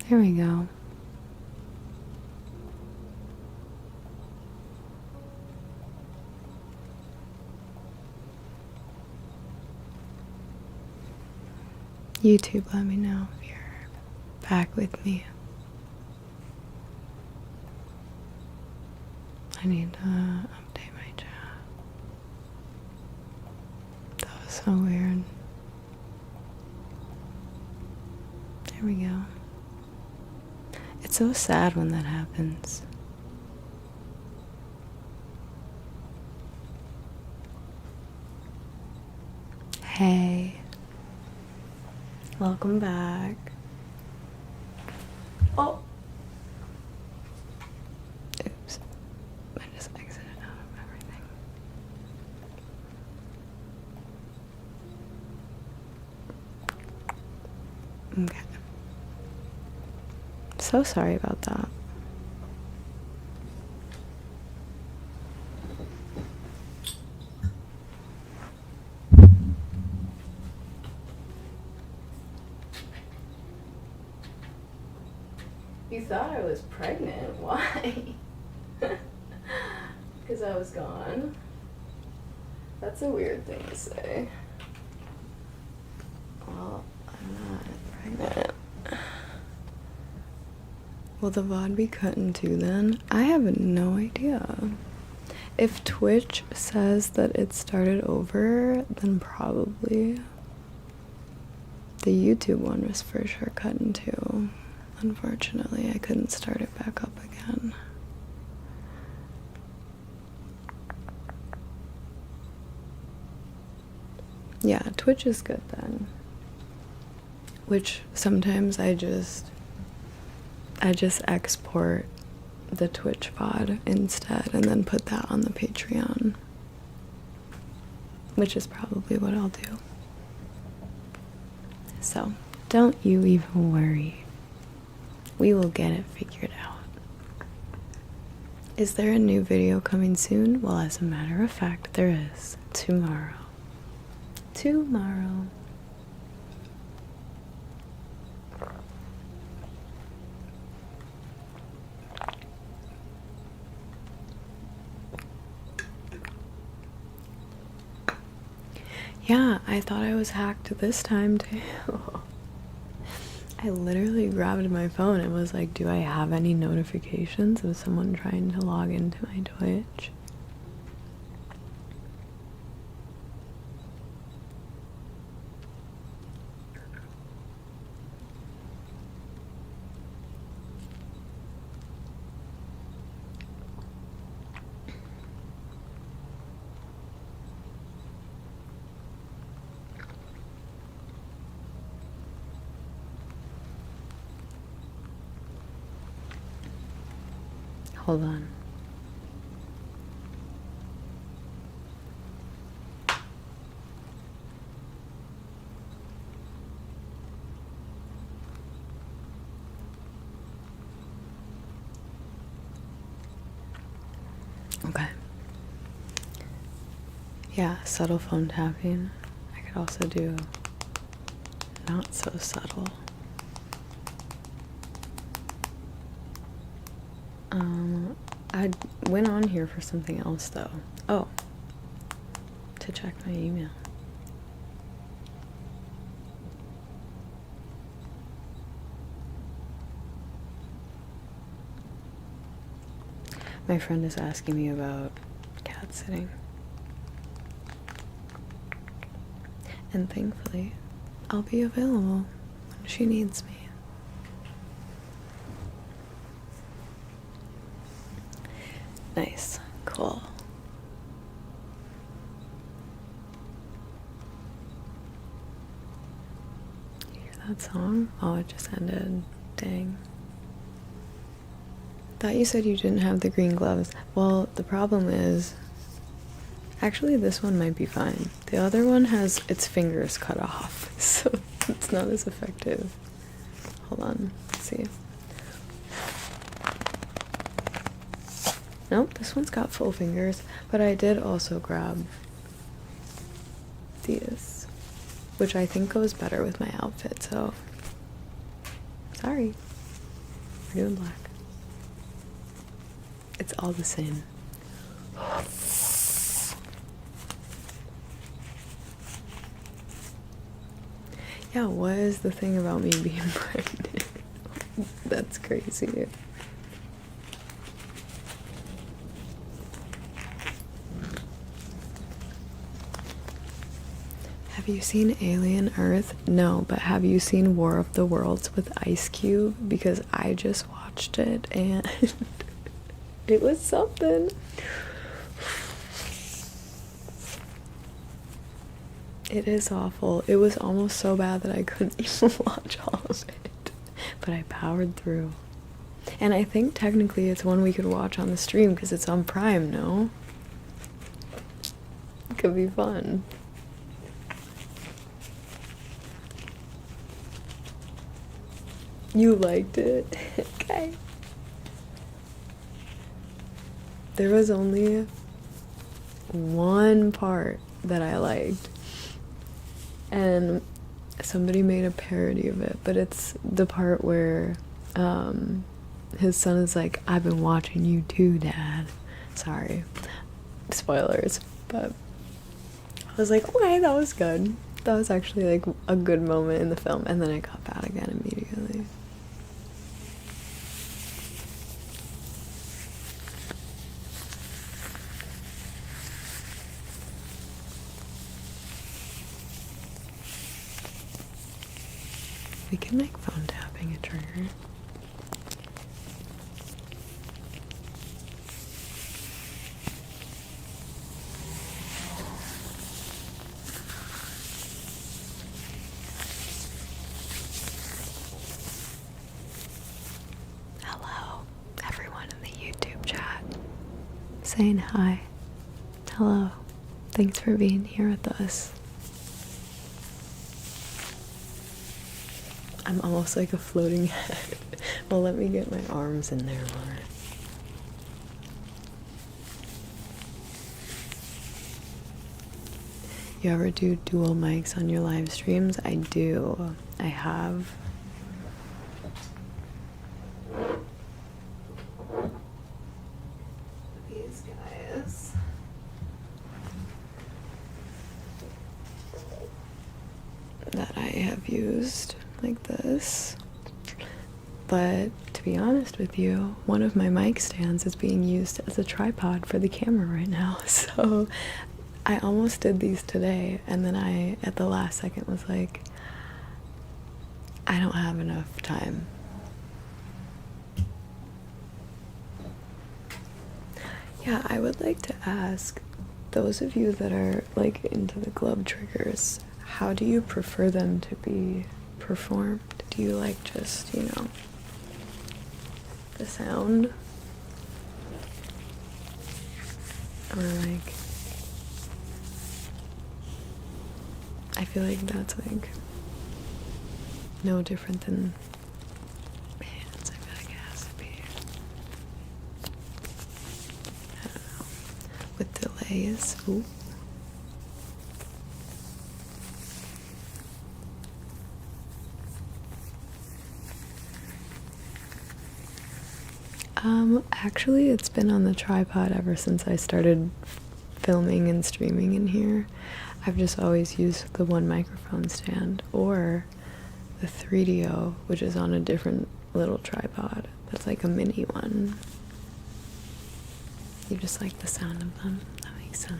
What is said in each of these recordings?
There we go. YouTube, let me know if you're back with me. I need to update my chat. That was so weird. There we go. It's so sad when that happens. Hey. Welcome back. Oh. Oops. I just exited out of everything. Okay. So sorry about that. You thought I was pregnant. Why? Because I was gone. That's a weird thing to say. Well, I'm not pregnant. Will the VOD be cut in two then? I have no idea. If Twitch says that it started over, then probably. The YouTube one was for sure cut in two. Unfortunately, I couldn't start it back up again. Yeah, Twitch is good then. Which sometimes I just export the Twitch VOD instead and then put that on the Patreon. Which is probably what I'll do. So, don't you even worry. We will get it figured out. Is there a new video coming soon? Well, as a matter of fact, there is. Tomorrow. Tomorrow. Yeah, I thought I was hacked this time too. I literally grabbed my phone and was like, do I have any notifications of someone trying to log into my Twitch? Hold on. Okay. Yeah, subtle phone tapping. I could also do not so subtle. I went on here for something else though. Oh, to check my email. My friend is asking me about cat sitting. And thankfully, I'll be available when she needs me. Nice. Cool. You hear that song? Oh, it just ended. Dang. Thought you said you didn't have the green gloves. Well, the problem is, actually this one might be fine. The other one has its fingers cut off, so it's not as effective. Hold on, let's see. Nope, this one's got full fingers, but I did also grab these, which I think goes better with my outfit, so sorry. We're doing black. It's all the same. Yeah, what is the thing about me being pregnant? That's crazy. Have you seen Alien Earth? No, but have you seen War of the Worlds with Ice Cube? Because I just watched it and it was something. It is awful. It was almost so bad that I couldn't even watch all of it. But I powered through. And I think technically it's one we could watch on the stream because it's on Prime, no? It could be fun. You liked it? Okay. There was only one part that I liked. And somebody made a parody of it, but it's the part where his son is like, I've been watching you too, Dad. Sorry. Spoilers. But I was like, okay, that was good. That was actually like a good moment in the film. And then it got bad again immediately. We can make phone tapping a trigger. Hello, everyone in the YouTube chat. Saying hi. Hello. Thanks for being here with us. I'm almost like a floating head. Well, let me get my arms in there more. You ever do dual mics on your live streams? I do. I have. These guys. That I have used. Like this. But to be honest with you, one of my mic stands is being used as a tripod for the camera right now. So I almost did these today, and then I at the last second was like, I don't have enough time. Yeah, I would like to ask those of you that are like into the glove triggers, how do you prefer them to be performed? Do you like just, you know, the sound? Or like, I feel like that's like no different than hands. I feel like it has to be, I don't know, with delays. Ooh. Actually, it's been on the tripod ever since I started filming and streaming in here. I've just always used the one microphone stand or the 3DO, which is on a different little tripod. That's like a mini one. You just like the sound of them. That makes sense.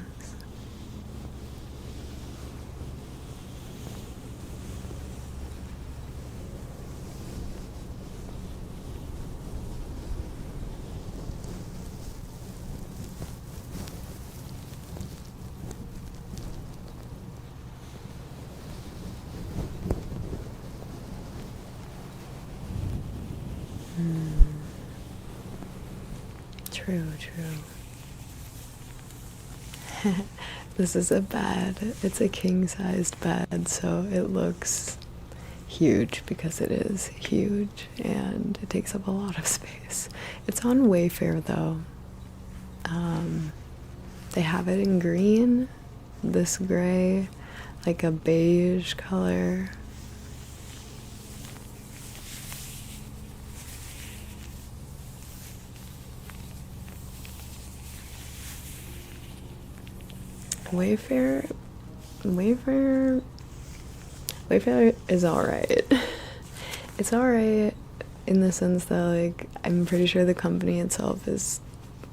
True. This is a bed. It's a king-sized bed, so it looks huge because it is huge and it takes up a lot of space. It's on Wayfair though. They have it in green, this gray, like a beige color. Wayfair is alright. It's alright in the sense that, like, I'm pretty sure the company itself is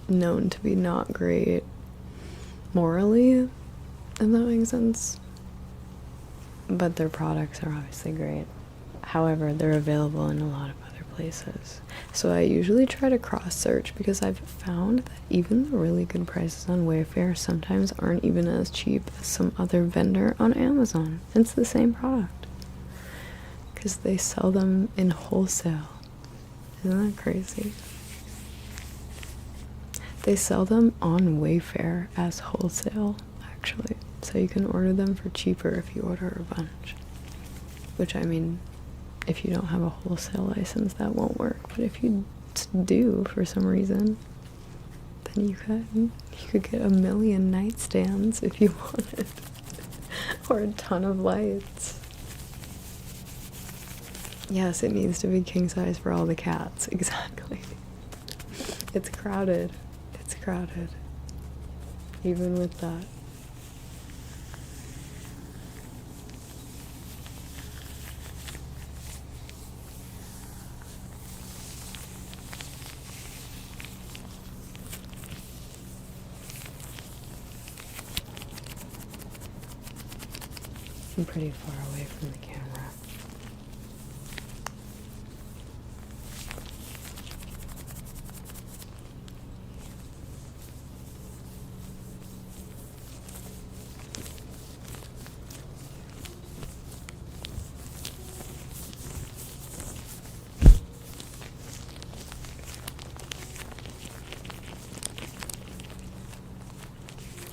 known to be not great morally, if that makes sense. But their products are obviously great. However, they're available in a lot of other places. So I usually try to cross-search because I've found that even the really good prices on Wayfair sometimes aren't even as cheap as some other vendor on Amazon. It's the same product. Because they sell them in wholesale. Isn't that crazy? They sell them on Wayfair as wholesale, actually. So you can order them for cheaper if you order a bunch. Which, I mean, if you don't have a wholesale license, that won't work. But if you do, for some reason, then you could get 1 million nightstands if you wanted. Or a ton of lights. Yes, it needs to be king size for all the cats. Exactly. It's crowded. It's crowded. Even with that. I'm pretty far away from the camera.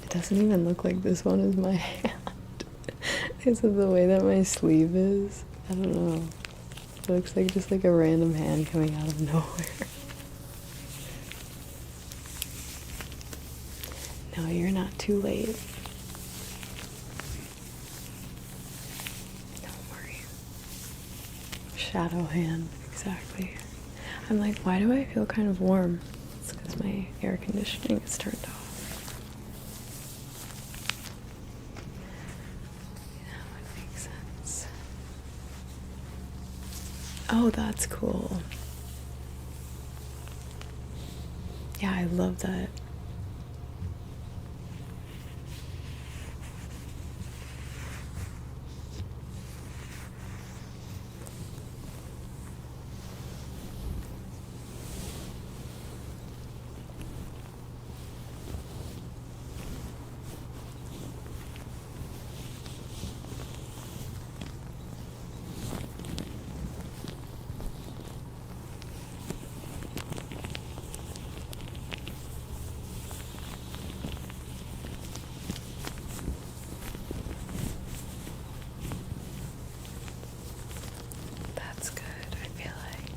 It doesn't even look like this one is my hand. Is it the way that my sleeve is? I don't know. It looks like just like a random hand coming out of nowhere. No, you're not too late. Don't worry. Shadow hand, exactly. I'm like, why do I feel kind of warm? It's because my air conditioning is turned off. Oh, that's cool. Yeah, I love that. That's good, I feel like.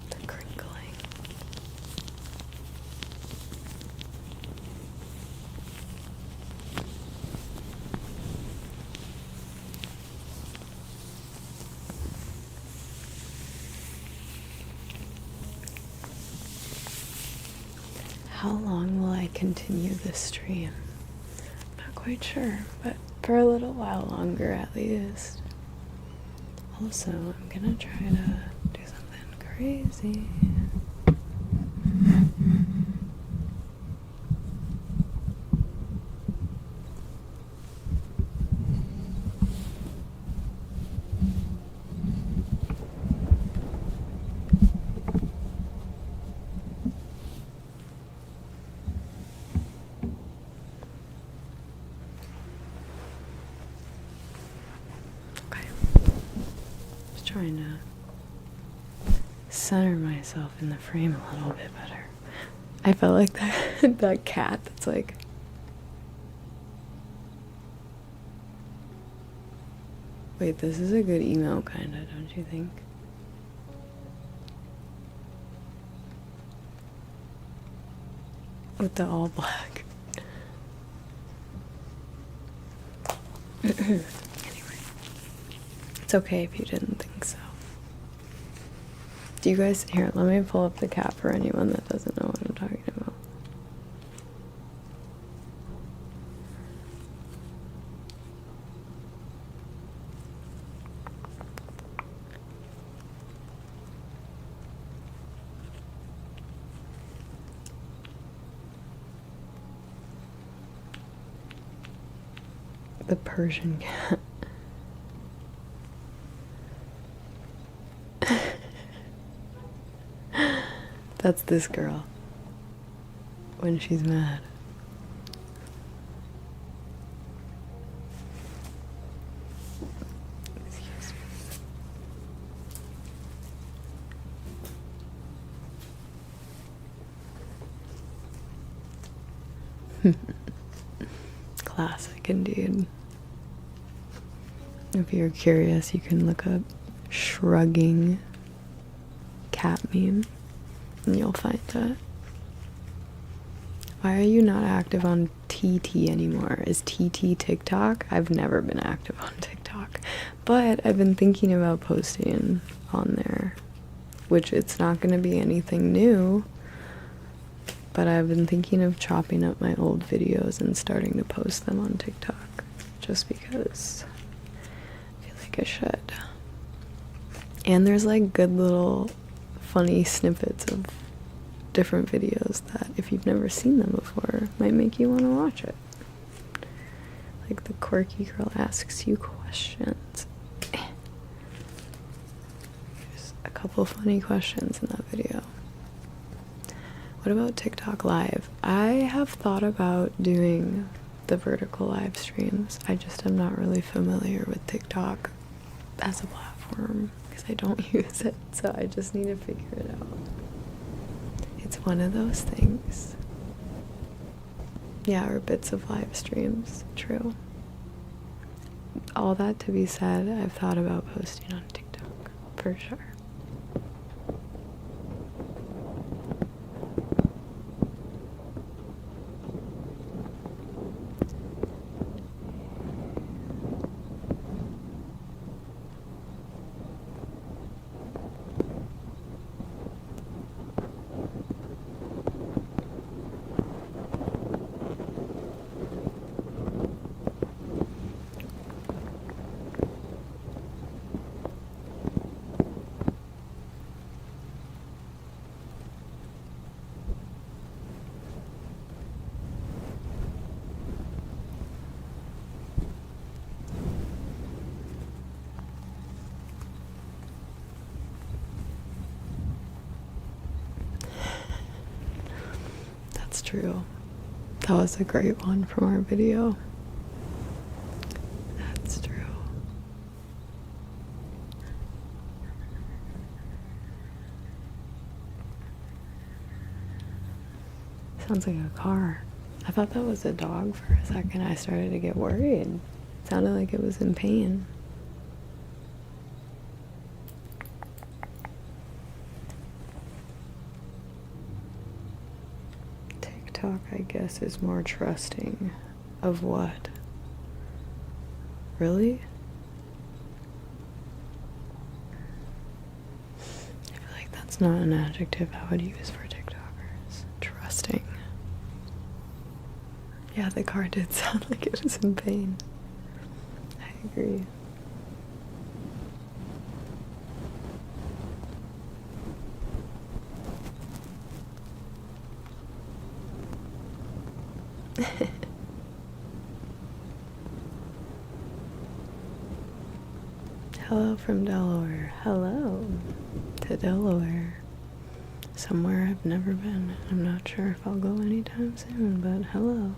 The crinkling. How long will I continue this stream? Not quite sure, but for a little while longer at least. Also, I'm gonna try to do something crazy. Trying to center myself in the frame a little bit better. I felt like that cat that's like, wait, this is a good emo kinda, don't you think? With the all black. Anyway. It's okay if you didn't think so. Do you guys, here, let me pull up the cat for anyone that doesn't know what I'm talking about. The Persian cat. That's this girl when she's mad. Excuse me. Classic indeed. If you're curious, you can look up shrugging cat meme and you'll find that. Why are you not active on TT anymore? Is TT TikTok? I've never been active on TikTok, but I've been thinking about posting on there, which it's not going to be anything new, but I've been thinking of chopping up my old videos and starting to post them on TikTok, just because I feel like I should. And there's like good little funny snippets of different videos that, if you've never seen them before, might make you want to watch it. Like the quirky girl asks you questions. There's a couple funny questions in that video. What about TikTok Live? I have thought about doing the vertical live streams. I just am not really familiar with TikTok as a platform because I don't use it, so I just need to figure it out. It's one of those things. Yeah, or bits of live streams. True. All that to be said, I've thought about posting on TikTok for sure. True. That was a great one from our video. That's true. Sounds like a car. I thought that was a dog for a second. I started to get worried. It sounded like it was in pain. TikTok, I guess, is more trusting of what? Really? I feel like that's not an adjective I would use for TikTokers. Trusting. Yeah, the car did sound like it was in pain. I agree. Hello from Delaware. Hello to Delaware. Somewhere I've never been. I'm not sure if I'll go anytime soon, but hello.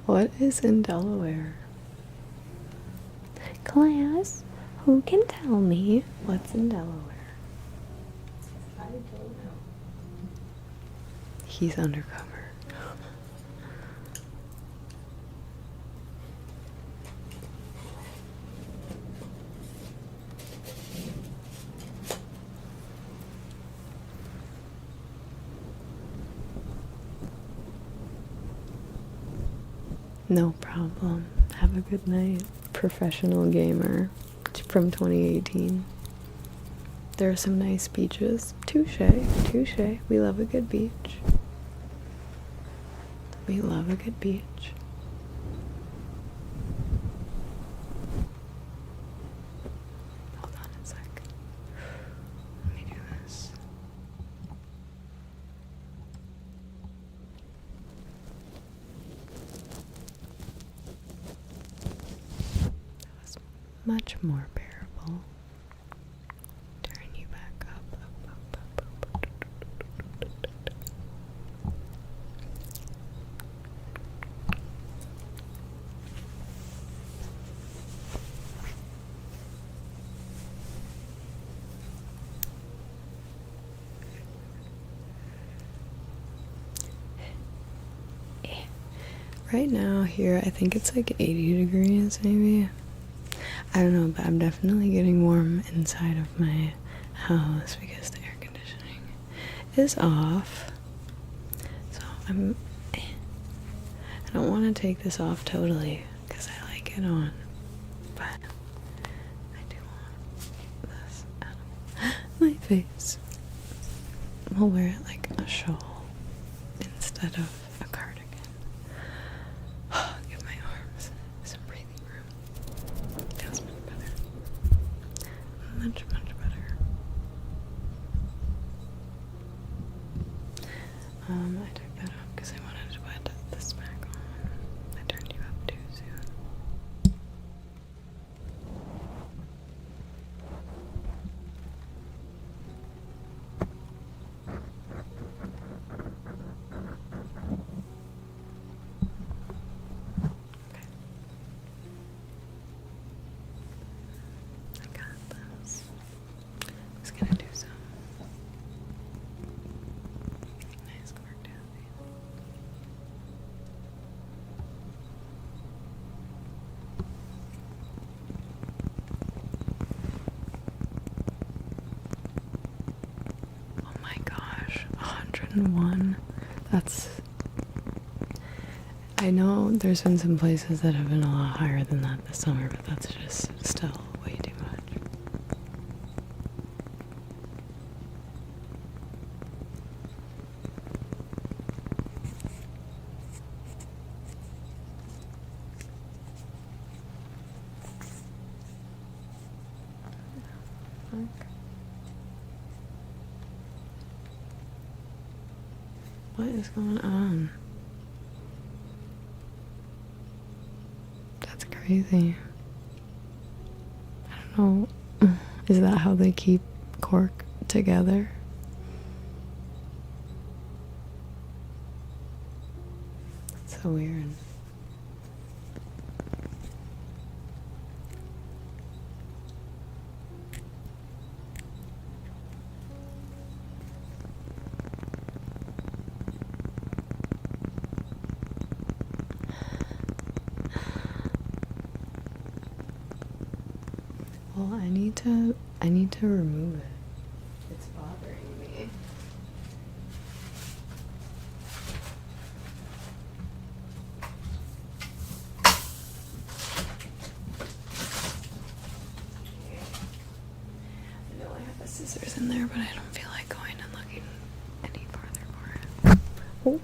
What is in Delaware? Class, who can tell me what's in Delaware? I don't know. He's undercover. No problem. Have a good night. Professional gamer from 2018. There are some nice beaches. Touche, touche. We love a good beach. We love a good beach. Hold on a sec. Let me do this. much more bearable. Turn you back up, up, up, up, up. Right now here, I think it's like 80 degrees maybe. I don't know, but I'm definitely getting warm inside of my house because the air conditioning is off. So I don't want to take this off totally because I like it on, but I do want this out of my face. I'll wear it like a shawl instead of a cardigan. Give my arms some breathing room. Feels much better. Much, much better. I took that off because I wanted to put this back on. I turned you up too soon. I got this. I'm just gonna do some nice cork tapping. Oh my gosh, 101. That's. I know there's been some places that have been a lot higher than that this summer, but that's just still way too much. Fuck. What is going on? That's crazy. I don't know. Is that how they keep cork together? That's so weird. Well, I need to remove it. It's bothering me. I know I have the scissors in there, but I don't feel like going and looking any farther for it. Oh.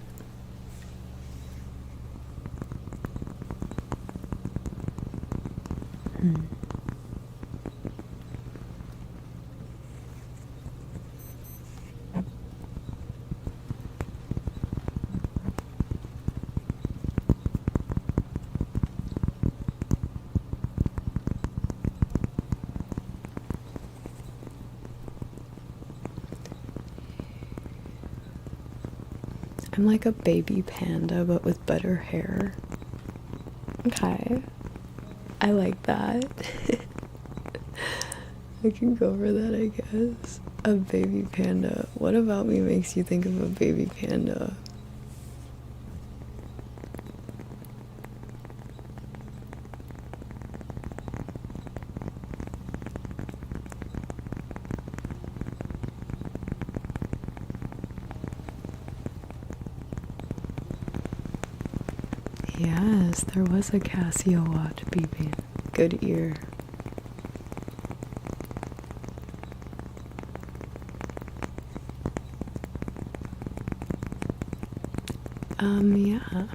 I'm like a baby panda, but with better hair. Okay. I like that. I can go for that, I guess. A baby panda. What about me makes you think of a baby panda? Yes, there was a Casio watch beeping. Good ear. Yeah.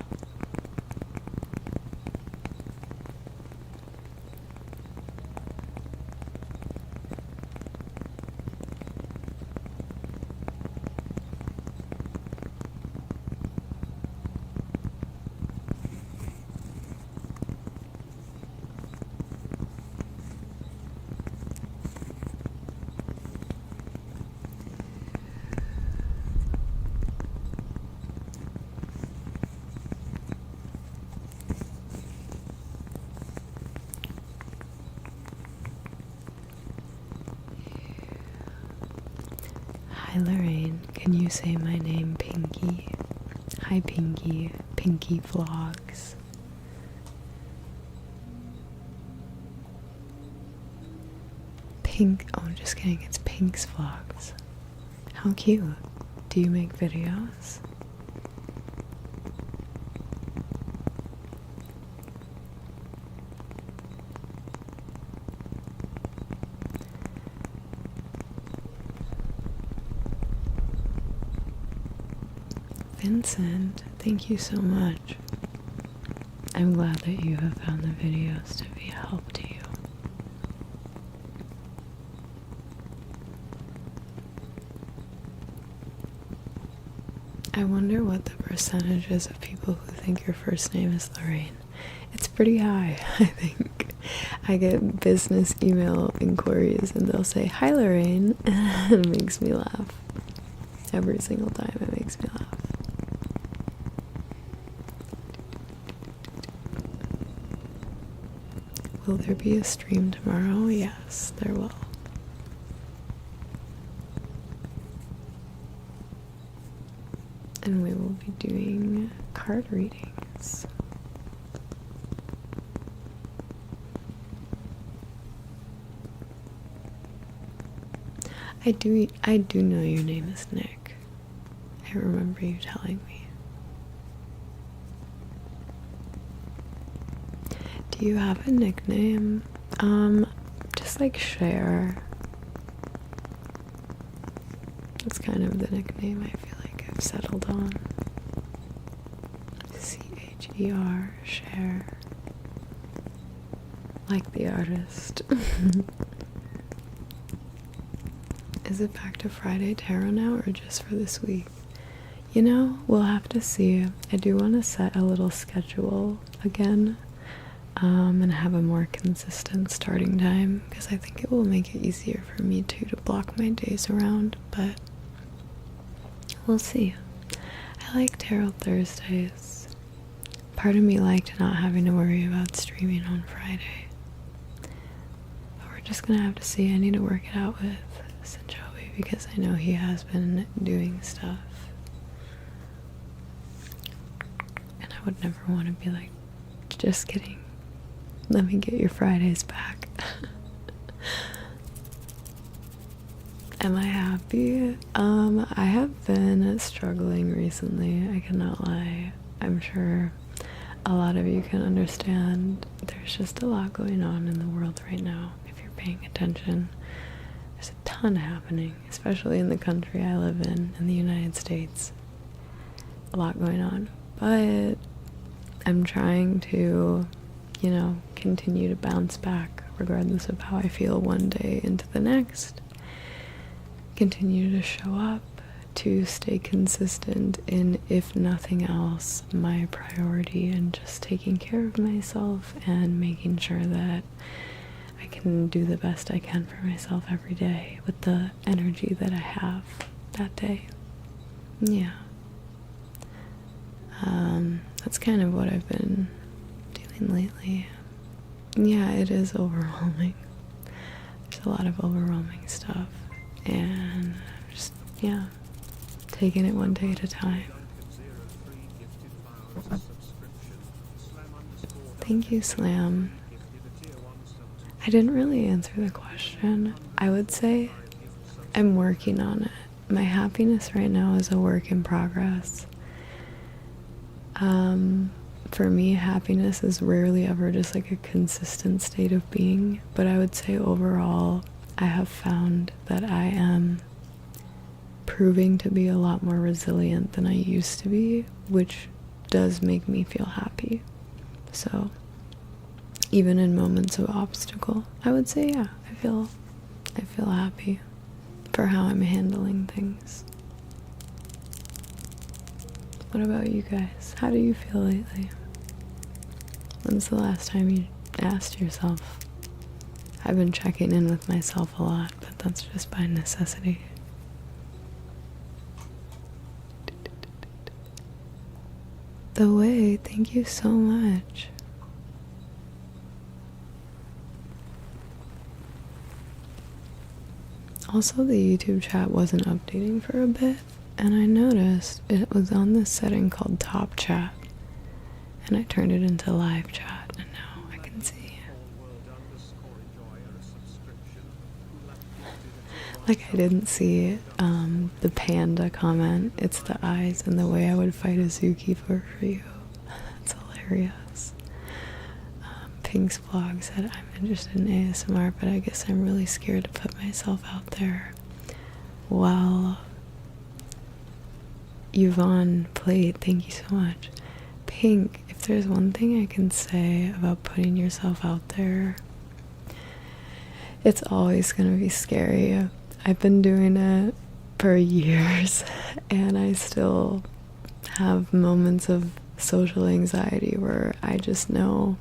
Hi Lorraine, can you say my name Pinky? Hi Pinky, Pinky Vlogs. Pink, oh just kidding, it's Pink's Vlogs. How cute. Do you make videos? Vincent, thank you so much. I'm glad that you have found the videos to be a help to you. I wonder what the percentage is of people who think your first name is Lorraine. It's pretty high, I think. I get business email inquiries and they'll say, "Hi Lorraine," and it makes me laugh. Every single time it makes me laugh. Will there be a stream tomorrow? Yes, there will. And we will be doing card readings. I do know your name is Nick. I remember you telling me. Do you have a nickname? Just like Cher. That's kind of the nickname I feel like I've settled on. C-H-E-R, Cher. Like the artist. Is it back to Friday Tarot now or just for this week? You know, we'll have to see. I do want to set a little schedule again. And have a more consistent starting time because I think it will make it easier for me too to block my days around, but we'll see. I like Tarot Thursdays. Part of me liked not having to worry about streaming on Friday. But we're just gonna have to see. I need to work it out with Sanjobi because I know he has been doing stuff. And I would never want to be like, just kidding. Let me get your Fridays back. Am I happy? I have been struggling recently. I cannot lie. I'm sure a lot of you can understand. There's just a lot going on in the world right now. If you're paying attention, there's a ton happening, especially in the country I live in the United States. A lot going on. But I'm trying to, you know, continue to bounce back regardless of how I feel one day into the next. Continue to show up, to stay consistent in, if nothing else, my priority and just taking care of myself and making sure that I can do the best I can for myself every day with the energy that I have that day. Yeah. That's kind of what I've been doing lately. Yeah, it is overwhelming. There's a lot of overwhelming stuff, and just, yeah, taking it one day at a time. Thank you, Slam. I didn't really answer the question. I would say I'm working on it. My happiness right now is a work in progress. For me, happiness is rarely ever just like a consistent state of being, but I would say overall, I have found that I am proving to be a lot more resilient than I used to be, which does make me feel happy. So, even in moments of obstacle, I would say, yeah, I feel happy for how I'm handling things. What about you guys? How do you feel lately? When's the last time you asked yourself? I've been checking in with myself a lot, but that's just by necessity. The Way, thank you so much. Also, the YouTube chat wasn't updating for a bit, and I noticed it was on this setting called top chat, and I turned it into live chat, and now I can see. Like, I didn't see the panda comment. It's the eyes and the way I would fight a zookeeper for you. That's hilarious. Pink's vlog said, I'm interested in ASMR, but I guess I'm really scared to put myself out there. Well, Yvonne Plate, thank you so much. Pink, if there's one thing I can say about putting yourself out there, it's always gonna be scary. I've been doing it for years, and I still have moments of social anxiety where I just know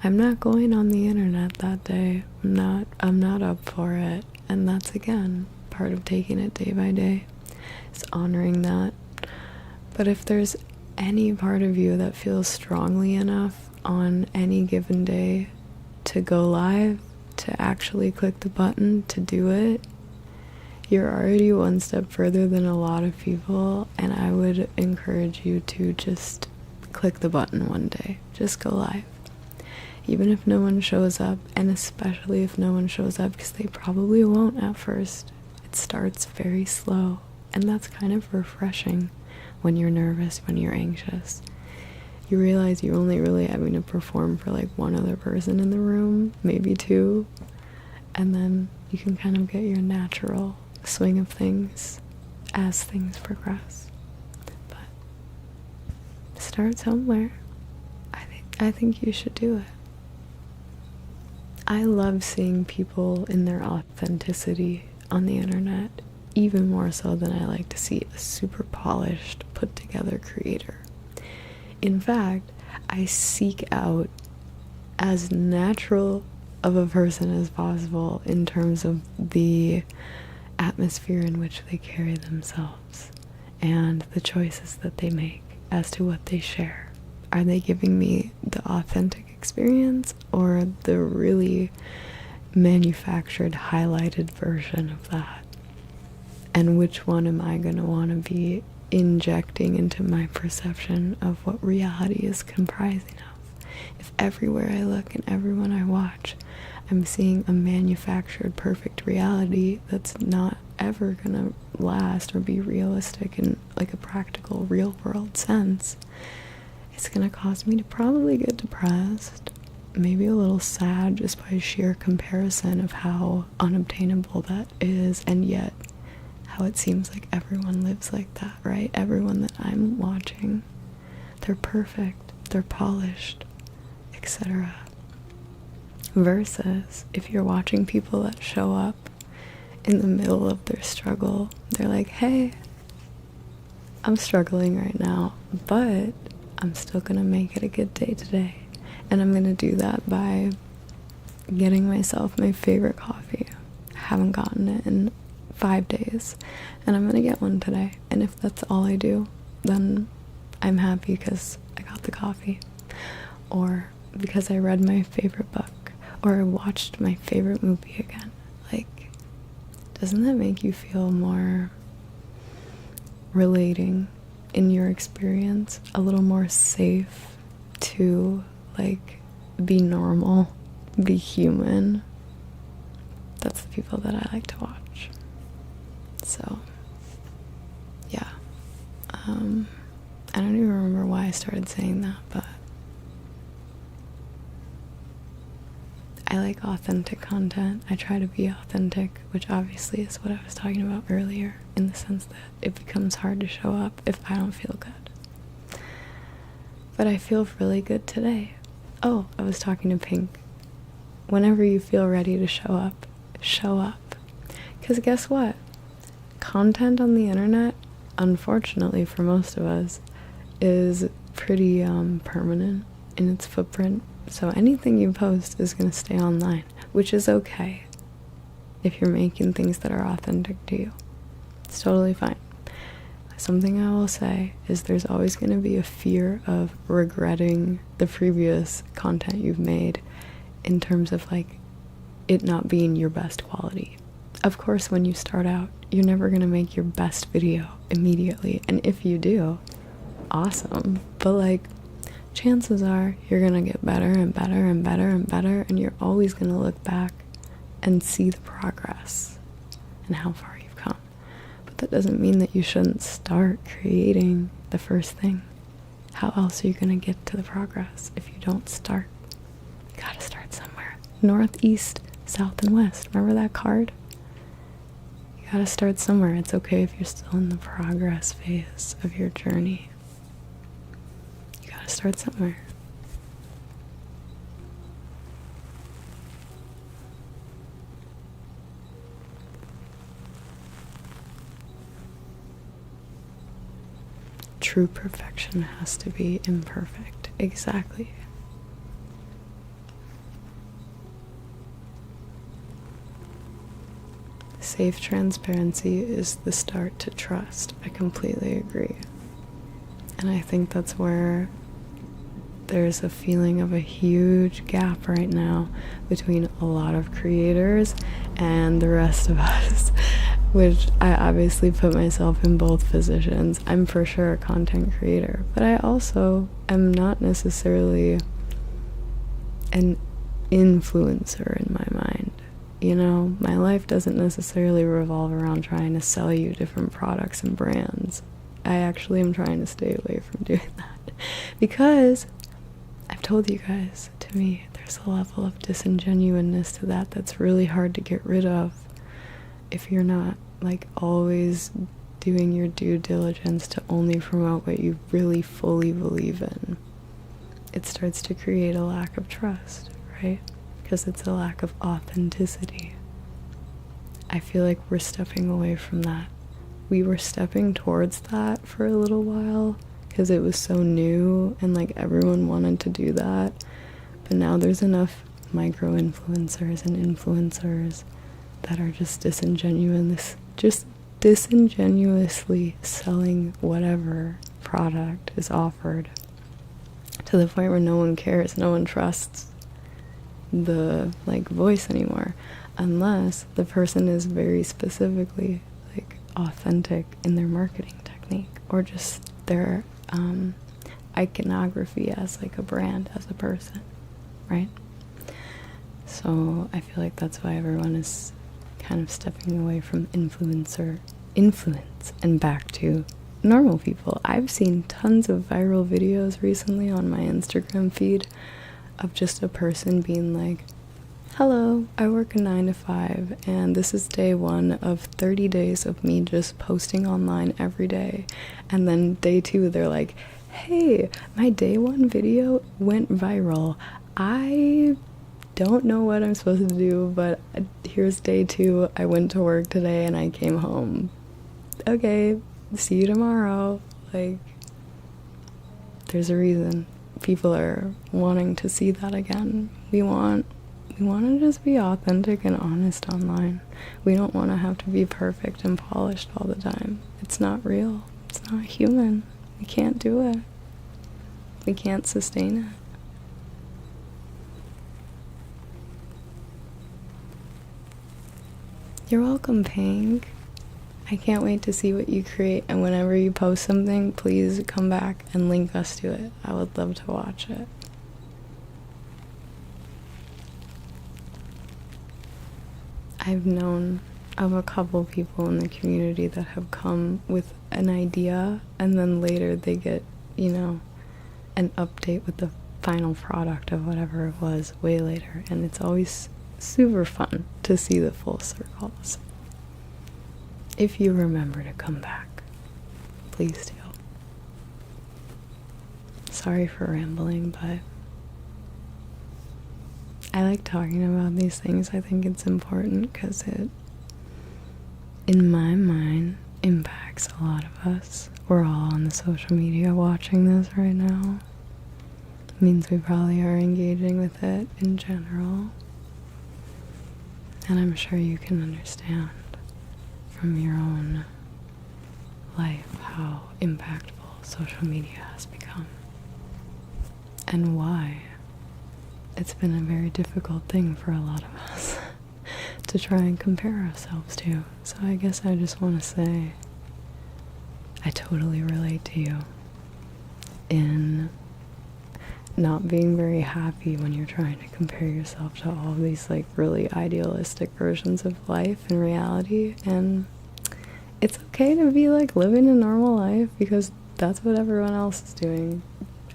I'm not going on the internet that day. I'm not up for it. And that's, again, part of taking it day by day. It's honoring that. But if there's any part of you that feels strongly enough on any given day to go live, to actually click the button to do it, you're already one step further than a lot of people, and I would encourage you to just click the button one day. Just go live. Even if no one shows up, and especially if no one shows up, because they probably won't at first. It starts very slow, and that's kind of refreshing when you're nervous, when you're anxious. You realize you're only really having to perform for like one other person in the room, maybe two, and then you can kind of get your natural swing of things as things progress. But start somewhere. I think you should do it. I love seeing people in their authenticity on the internet, even more so than I like to see a super polished, put together creator. In fact, I seek out as natural of a person as possible in terms of the atmosphere in which they carry themselves and the choices that they make as to what they share. Are they giving me the authentic experience or the really manufactured, highlighted version of that? And which one am I going to want to be injecting into my perception of what reality is comprising of? If everywhere I look and everyone I watch, I'm seeing a manufactured perfect reality that's not ever gonna last or be realistic in like a practical real world sense, it's gonna cause me to probably get depressed, maybe a little sad just by sheer comparison of how unobtainable that is, and yet how it seems like everyone lives like that, right? Everyone that I'm watching, they're perfect, they're polished, etc. Versus if you're watching people that show up in the middle of their struggle, they're like, hey, I'm struggling right now, but I'm still gonna make it a good day today. And I'm gonna do that by getting myself my favorite coffee. I haven't gotten it in 5 days, and I'm gonna get one today. And if that's all I do, then I'm happy because I got the coffee, or because I read my favorite book, or I watched my favorite movie again. Like, doesn't that make you feel more relating in your experience, a little more safe to like be normal, be human? That's the people that I like to watch. So yeah, I don't even remember why I started saying that, but I like authentic content. I try to be authentic, which obviously is what I was talking about earlier, in the sense that it becomes hard to show up if I don't feel good. But I feel really good today. Oh, I was talking to Pink. Whenever you feel ready to show up, show up. Because guess what? Content on the internet, unfortunately for most of us, is pretty permanent in its footprint. So anything you post is going to stay online, which is okay if you're making things that are authentic to you. It's totally fine. Something I will say is there's always going to be a fear of regretting the previous content you've made in terms of like it not being your best quality. Of course, when you start out, you're never going to make your best video immediately. And if you do, awesome. But like, chances are you're going to get better and better and better and better. And you're always going to look back and see the progress and how far you've come. But that doesn't mean that you shouldn't start creating the first thing. How else are you going to get to the progress if you don't start? You gotta start somewhere. North, east, south, and west. Remember that card? You gotta start somewhere. It's okay if you're still in the progress phase of your journey. You gotta start somewhere. True perfection has to be imperfect. Exactly. Safe transparency is the start to trust. I completely agree. And I think that's where there's a feeling of a huge gap right now between a lot of creators and the rest of us, which I obviously put myself in both positions. I'm for sure a content creator, but I also am not necessarily an influencer in my mind. You know, my life doesn't necessarily revolve around trying to sell you different products and brands. I actually am trying to stay away from doing that because I've told you guys, to me, there's a level of disingenuousness to that that's really hard to get rid of if you're not like always doing your due diligence to only promote what you really fully believe in. It starts to create a lack of trust, right? Because it's a lack of authenticity. I feel like we're stepping away from that. We were stepping towards that for a little while because it was so new and like everyone wanted to do that. But now there's enough micro influencers and influencers that are just disingenuously selling whatever product is offered to the point where no one cares, no one trusts the like voice anymore, unless the person is very specifically like authentic in their marketing technique or just their iconography as like a brand, as a person, right? So I feel like that's why everyone is kind of stepping away from influence and back to normal people. I've seen tons of viral videos recently on my Instagram feed of just a person being like, hello, I work a 9 to 5 and this is day 1 of 30 days of me just posting online every day. And then day 2 they're like, hey, my day 1 video went viral. I don't know what I'm supposed to do, but here's day 2. I went to work today and I came home. Okay, see you tomorrow. Like, there's a reason people are wanting to see that again. We want to just be authentic and honest online. We don't want to have to be perfect and polished all the time. It's not real. It's not human. We can't do it. We can't sustain it. You're welcome, Pink. I can't wait to see what you create, and whenever you post something, please come back and link us to it. I would love to watch it. I've known of a couple people in the community that have come with an idea, and then later they get, you know, an update with the final product of whatever it was way later, and it's always super fun to see the full circles. If you remember to come back, please do. Sorry for rambling, but I like talking about these things. I think it's important because it, in my mind, impacts a lot of us. We're all on the social media watching this right now. It means we probably are engaging with it in general. And I'm sure you can understand from your own life how impactful social media has become and why it's been a very difficult thing for a lot of us to try and compare ourselves to. So I guess I just want to say I totally relate to you in not being very happy when you're trying to compare yourself to all these like really idealistic versions of life and reality. And it's okay to be like living a normal life because that's what everyone else is doing,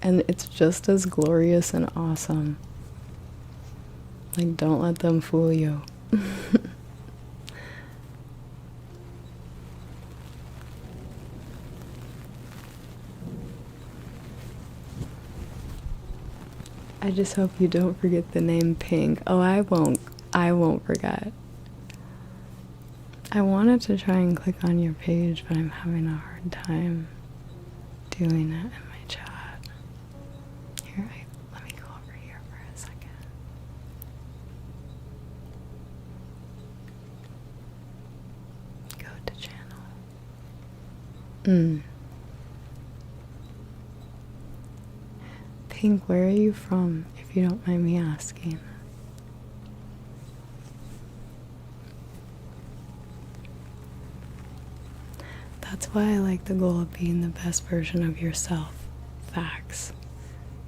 and it's just as glorious and awesome. Like, don't let them fool you. I just hope you don't forget the name Pink. Oh, I won't forget. I wanted to try and click on your page, but I'm having a hard time doing it in my chat. Here, let me go over here for a second. Go to channel. Pink, where are you from, if you don't mind me asking? That's why I like the goal of being the best version of yourself. Facts.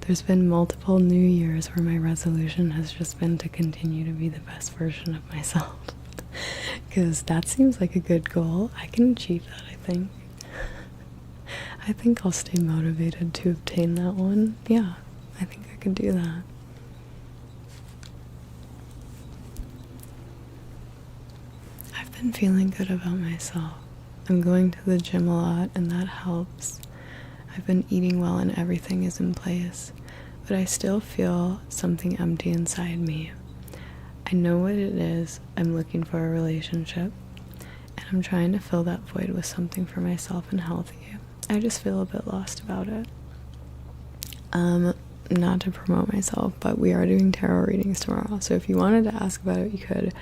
There's been multiple New Years where my resolution has just been to continue to be the best version of myself. Because that seems like a good goal. I can achieve that, I think. I think I'll stay motivated to obtain that one. Yeah, I think I could do that. I've been feeling good about myself. I'm going to the gym a lot, and that helps. I've been eating well and everything is in place, but I still feel something empty inside me. I know what it is. I'm looking for a relationship, and I'm trying to fill that void with something for myself and healthy. I just feel a bit lost about it. Not to promote myself, but we are doing tarot readings tomorrow, so if you wanted to ask about it, you could.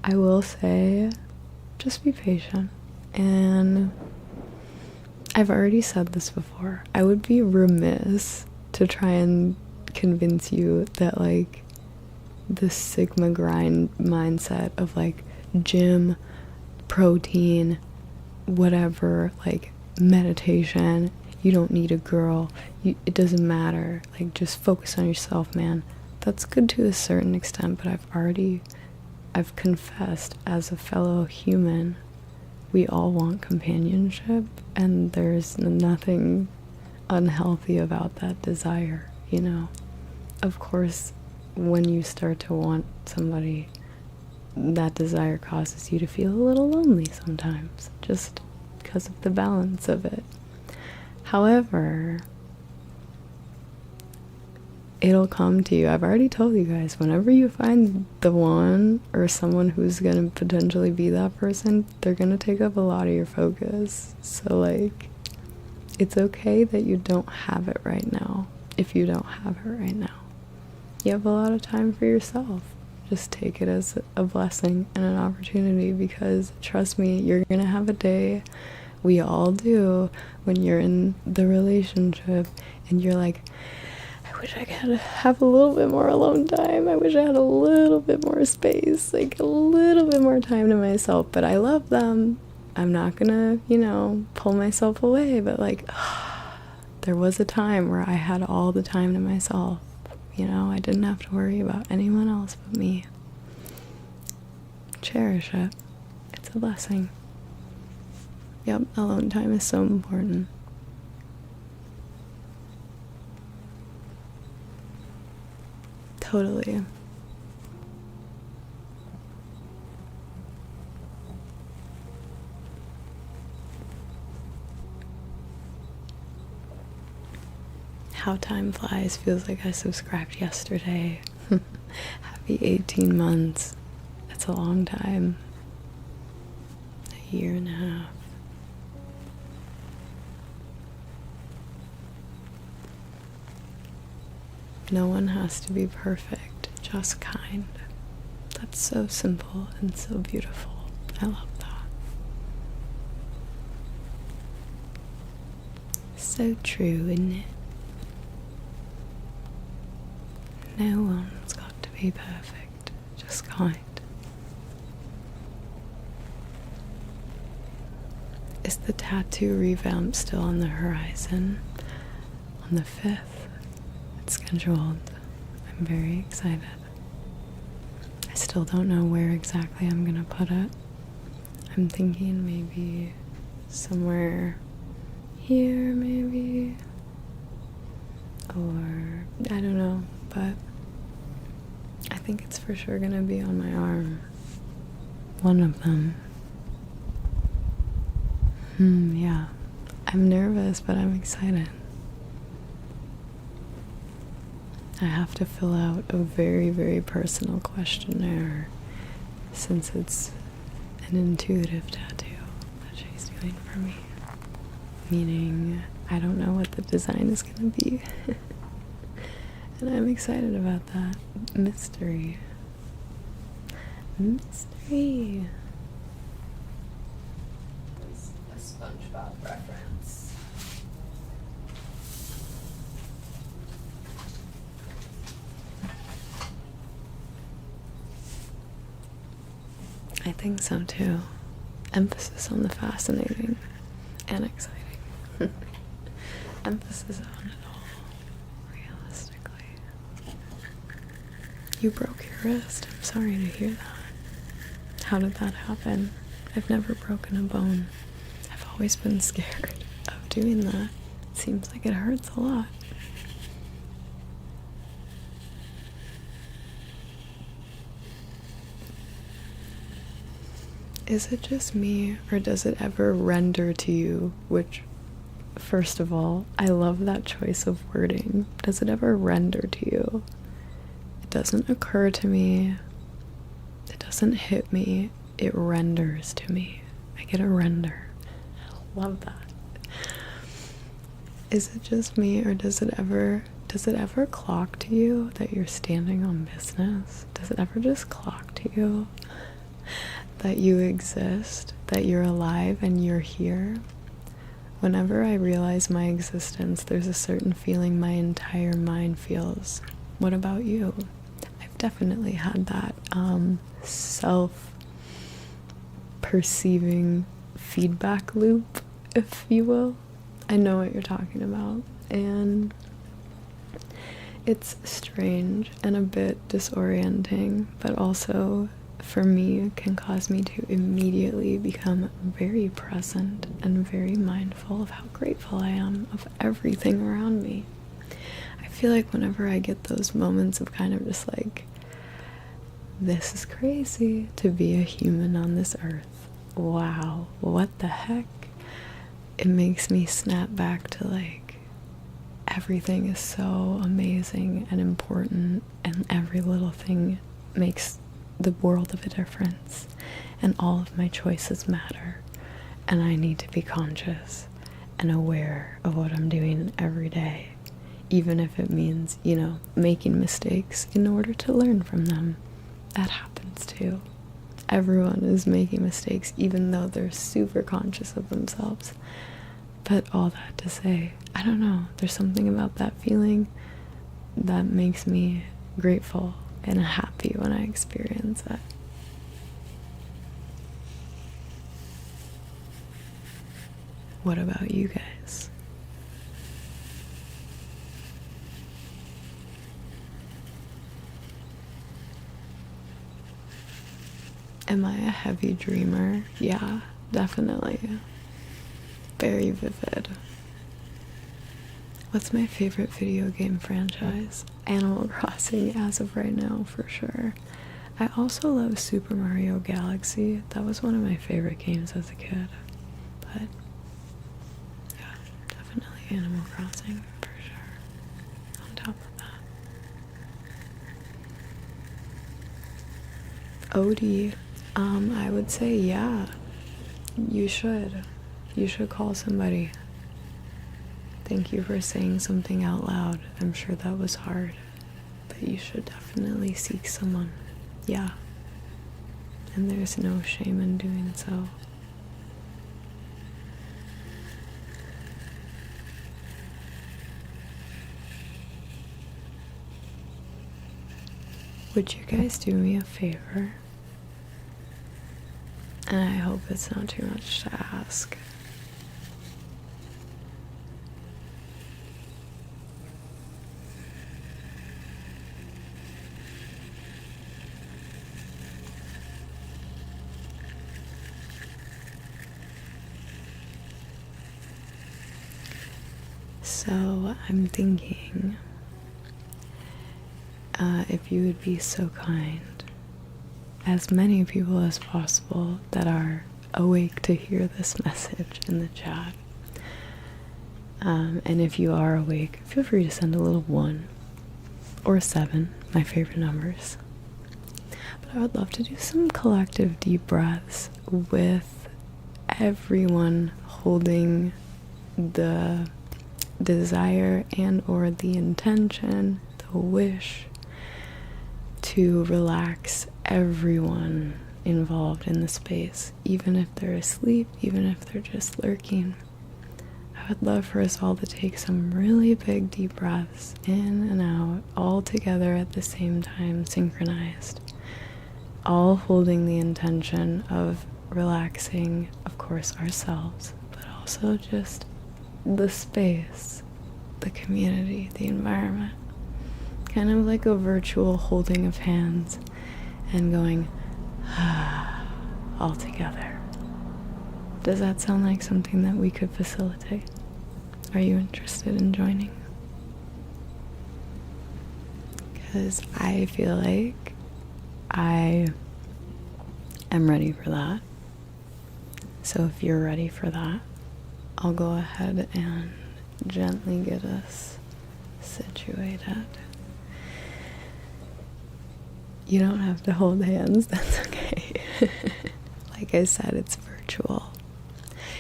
I will say, just be patient. And I've already said this before. I would be remiss to try and convince you that like the Sigma grind mindset of like gym, protein, whatever, like meditation, you don't need a girl, it doesn't matter, like just focus on yourself, man. That's good to a certain extent, but I've confessed as a fellow human, we all want companionship, and there's nothing unhealthy about that desire, you know. Of course, when you start to want somebody, that desire causes you to feel a little lonely sometimes, just because of the balance of it. However, it'll come to you. I've already told you guys, whenever you find the one or someone who's gonna potentially be that person, they're gonna take up a lot of your focus. So like, it's okay that you don't have it right now. If you don't have it right now, you have a lot of time for yourself. Just take it as a blessing and an opportunity, because trust me, you're gonna have a day, we all do, when you're in the relationship and you're like, I wish I could have a little bit more alone time. I wish I had a little bit more space, like a little bit more time to myself. But I love them. I'm not gonna, pull myself away. But like, there was a time where I had all the time to myself. I didn't have to worry about anyone else but me. Cherish it. It's a blessing. Yep, alone time is so important. Totally. How time flies. Feels like I subscribed yesterday. Happy 18 months. That's a long time. A year and a half. No one has to be perfect, just kind. That's so simple and so beautiful. I love that. So true, isn't it? No one's got to be perfect, just kind. Is the tattoo revamp still on the horizon? On the 5th, it's scheduled. I'm very excited. I still don't know where exactly I'm gonna put it. I'm thinking maybe somewhere here, maybe. Or, I don't know, but I think it's for sure gonna be on my arm. One of them. Yeah. I'm nervous, but I'm excited. I have to fill out a very, very personal questionnaire since it's an intuitive tattoo that she's doing for me. Meaning, I don't know what the design is gonna be. And I'm excited about that. Mystery. Mystery. A SpongeBob reference. I think so too. Emphasis on the fascinating and exciting. Emphasis on it all, realistically. You broke your wrist. I'm sorry to hear that. How did that happen? I've never broken a bone. I've always been scared of doing that. It seems like it hurts a lot. Is it just me, or does it ever render to you, which, first of all, I love that choice of wording. Does it ever render to you? It doesn't occur to me. It doesn't hit me. It renders to me. I get a render. I love that. Is it just me, or does it ever clock to you that you're standing on business? Does it ever just clock to you that you exist, that you're alive and you're here? Whenever I realize my existence, there's a certain feeling my entire mind feels. What about you? I've definitely had that self-perceiving feedback loop, if you will. I know what you're talking about, and it's strange and a bit disorienting, but also for me can cause me to immediately become very present and very mindful of how grateful I am of everything around me. I feel like whenever I get those moments of kind of just like, this is crazy to be a human on this earth. Wow, what the heck? It makes me snap back to like, everything is so amazing and important, and every little thing makes the world of a difference, and all of my choices matter, and I need to be conscious and aware of what I'm doing every day, even if it means, you know, making mistakes in order to learn from them. That happens too. Everyone is making mistakes, even though they're super conscious of themselves. But all that to say, I don't know, there's something about that feeling that makes me grateful and happy when I experience it. What about you guys? Am I a heavy dreamer? Yeah, definitely. Very vivid. What's my favorite video game franchise? Animal Crossing as of right now, for sure. I also love Super Mario Galaxy. That was one of my favorite games as a kid. But yeah, definitely Animal Crossing, for sure. On top of that. Odie, I would say yeah. You should. You should call somebody. Thank you for saying something out loud. I'm sure that was hard, but you should definitely seek someone. Yeah. And there's no shame in doing so. Would you guys do me a favor? And I hope it's not too much to ask. So I'm thinking if you would be so kind, as many people as possible that are awake to hear this message in the chat. And if you are awake, feel free to send a little 1 or 7, my favorite numbers. But I would love to do some collective deep breaths with everyone holding the desire and or the intention, the wish to relax everyone involved in the space, even if they're asleep, even if they're just lurking. I would love for us all to take some really big deep breaths in and out, all together at the same time, synchronized, all holding the intention of relaxing, of course, ourselves, but also just the space, the community, the environment. Kind of like a virtual holding of hands and going all together. Does that sound like something that we could facilitate? Are you interested in joining? Because I feel like I am ready for that. So if you're ready for that, I'll go ahead and gently get us situated. You don't have to hold hands, that's okay. Like I said, it's virtual.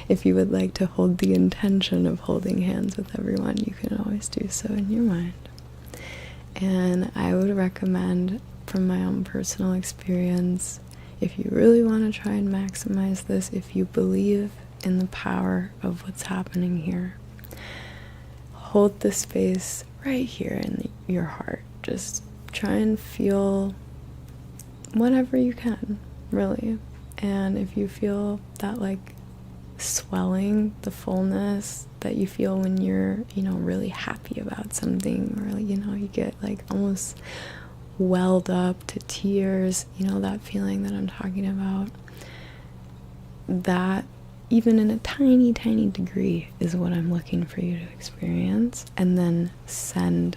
If you would like to hold the intention of holding hands with everyone, you can always do so in your mind. And I would recommend, from my own personal experience, if you really want to try and maximize this, if you believe in the power of what's happening here, hold the space right here in your heart. Just try and feel whatever you can, really. And if you feel that like swelling, the fullness that you feel when you're, really happy about something, or, you get like almost welled up to tears, that feeling that I'm talking about, that even in a tiny, tiny degree is what I'm looking for you to experience and then send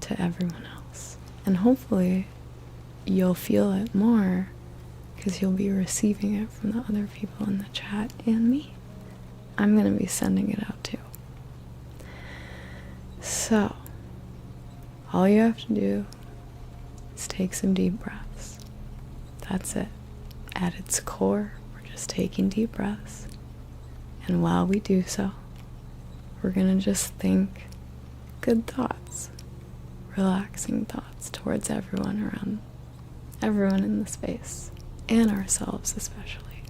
to everyone else. And hopefully you'll feel it more because you'll be receiving it from the other people in the chat and me. I'm going to be sending it out too. So, all you have to do is take some deep breaths. That's it. At its core, we're just taking deep breaths. And while we do so, we're going to just think good thoughts, relaxing thoughts towards everyone in the space, and ourselves especially.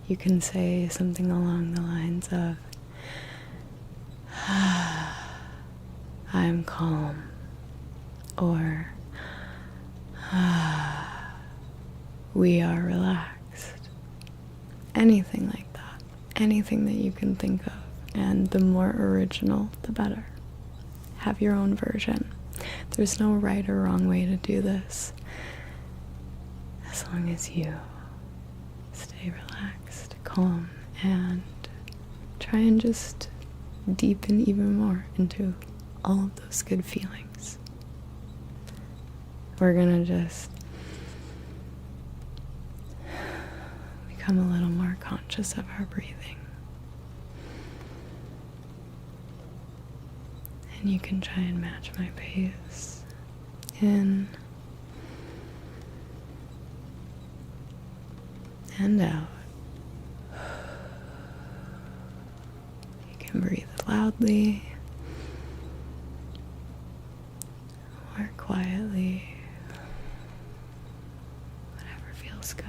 You can say something along the lines of, I'm calm, or we are relaxed. Anything like that. Anything that you can think of. And the more original, the better. Have your own version. There's no right or wrong way to do this. As long as you stay relaxed, calm, and try and just deepen even more into all of those good feelings. We're gonna just become a little more conscious of our breathing. And you can try and match my pace. In and out. You can breathe loudly or quietly, whatever feels good.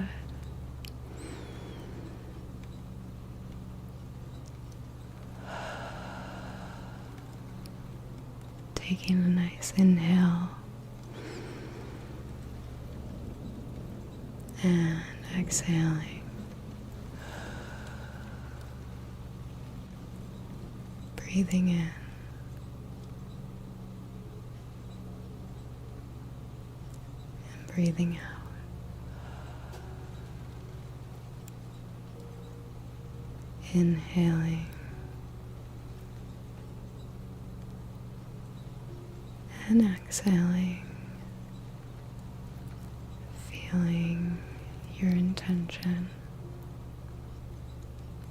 Taking a nice inhale and exhaling. Breathing in and breathing out. Inhaling and exhaling, feeling your intention,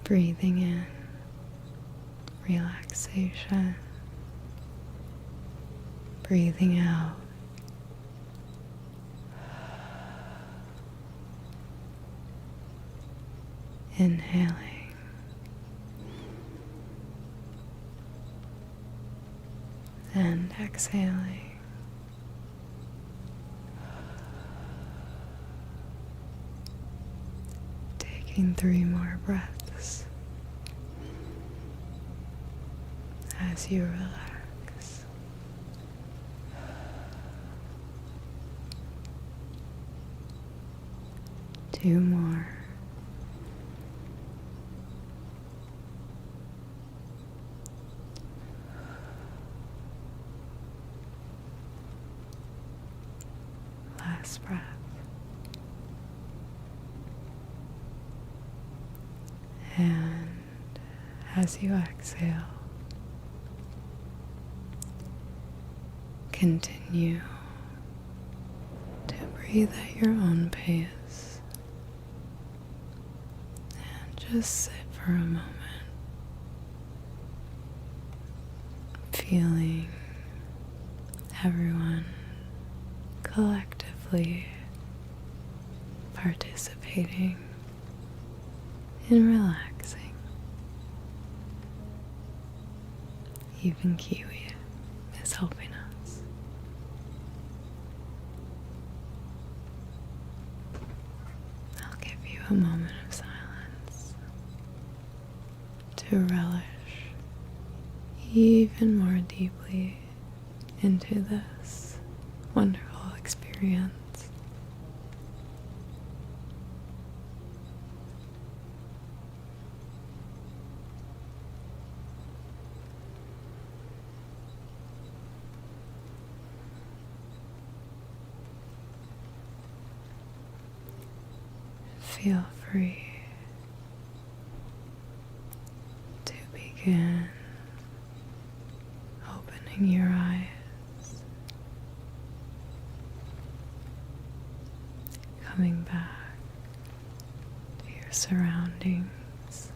breathing in relaxation, breathing out inhaling and exhaling. Taking 3 more breaths as you relax. Two more. Last breath. And as you exhale, continue to breathe at your own pace and just sit for a moment, feeling everyone collectively participating in relaxing. Even Kiwi is helping us. I'll give you a moment of silence to relish even more deeply into this wonderful experience. Feel free to begin opening your eyes, coming back to your surroundings.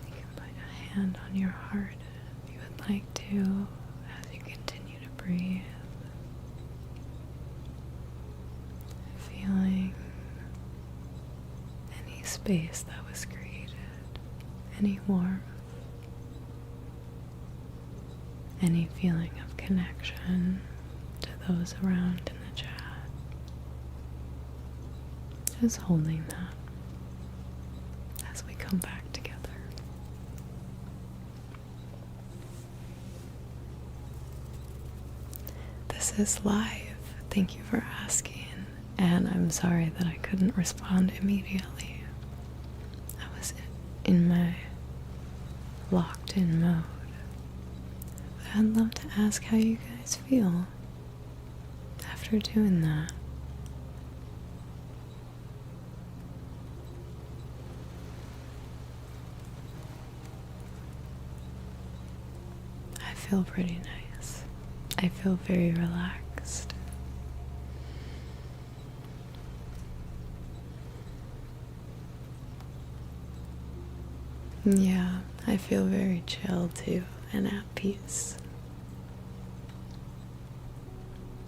You can put a hand on your heart if you would like to as you continue to breathe. Feeling any space that was created, any warmth, any feeling of connection to those around in the chat. Just holding that as we come back together. This is live. Thank you for asking. And I'm sorry that I couldn't respond immediately. I was in my locked in mode. But I'd love to ask how you guys feel after doing that. I feel pretty nice. I feel very relaxed. Yeah, I feel very chill too and at peace.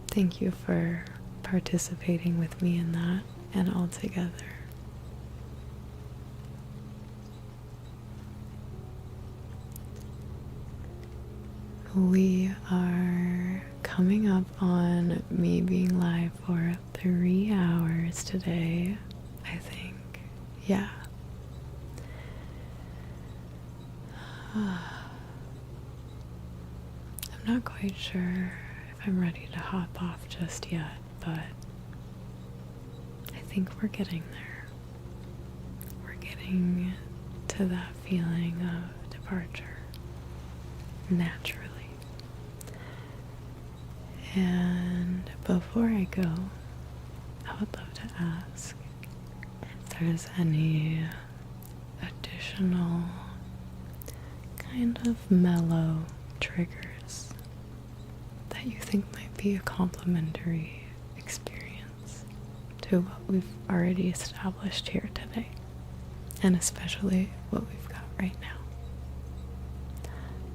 Thank you for participating with me in that and all together. We are coming up on me being live for 3 hours today, I think. Yeah. I'm not quite sure if I'm ready to hop off just yet, but I think we're getting there. We're getting to that feeling of departure naturally. And before I go, I would love to ask if there's any additional kind of mellow triggers that you think might be a complementary experience to what we've already established here today, and especially what we've got right now.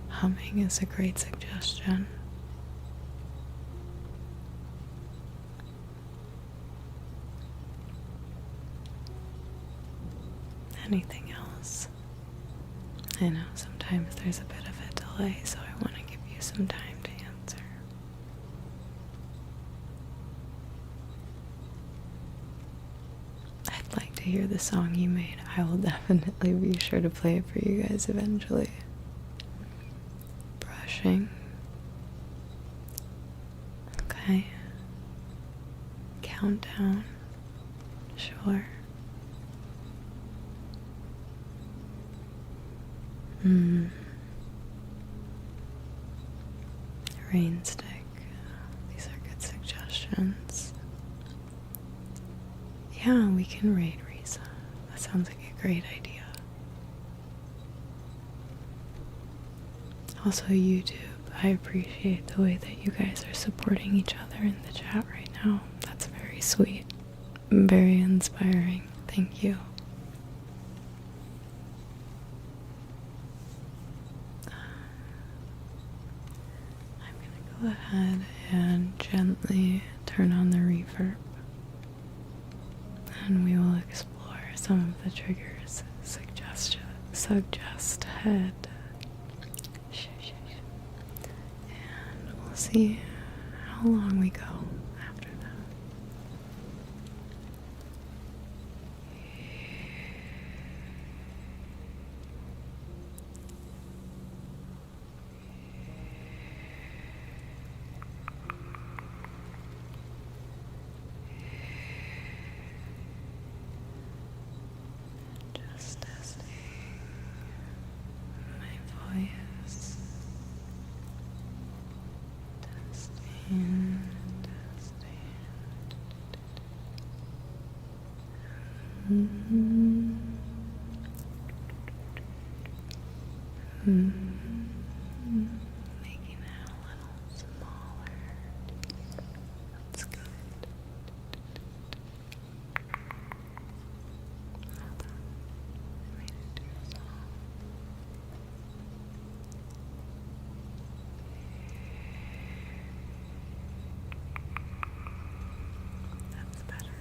Humming is a great suggestion. Anything else? I know sometimes there's a bit of a delay, so I want to give you some time to answer. I'd like to hear the song you made. I will definitely be sure to play it for you guys eventually. Brushing. Okay. Countdown. Sure. Rain stick. These are good suggestions. Yeah, we can raid Risa. That sounds like a great idea. Also, YouTube, I appreciate the way that you guys are supporting each other in the chat right now. That's very sweet. Very inspiring. Thank you. Go ahead and gently turn on the reverb, and we will explore some of the triggers suggested. And we'll see how long we go after that. Just testing my voice. Testing. Making it a little smaller. That's good. Hold on. I made it too small. That's better.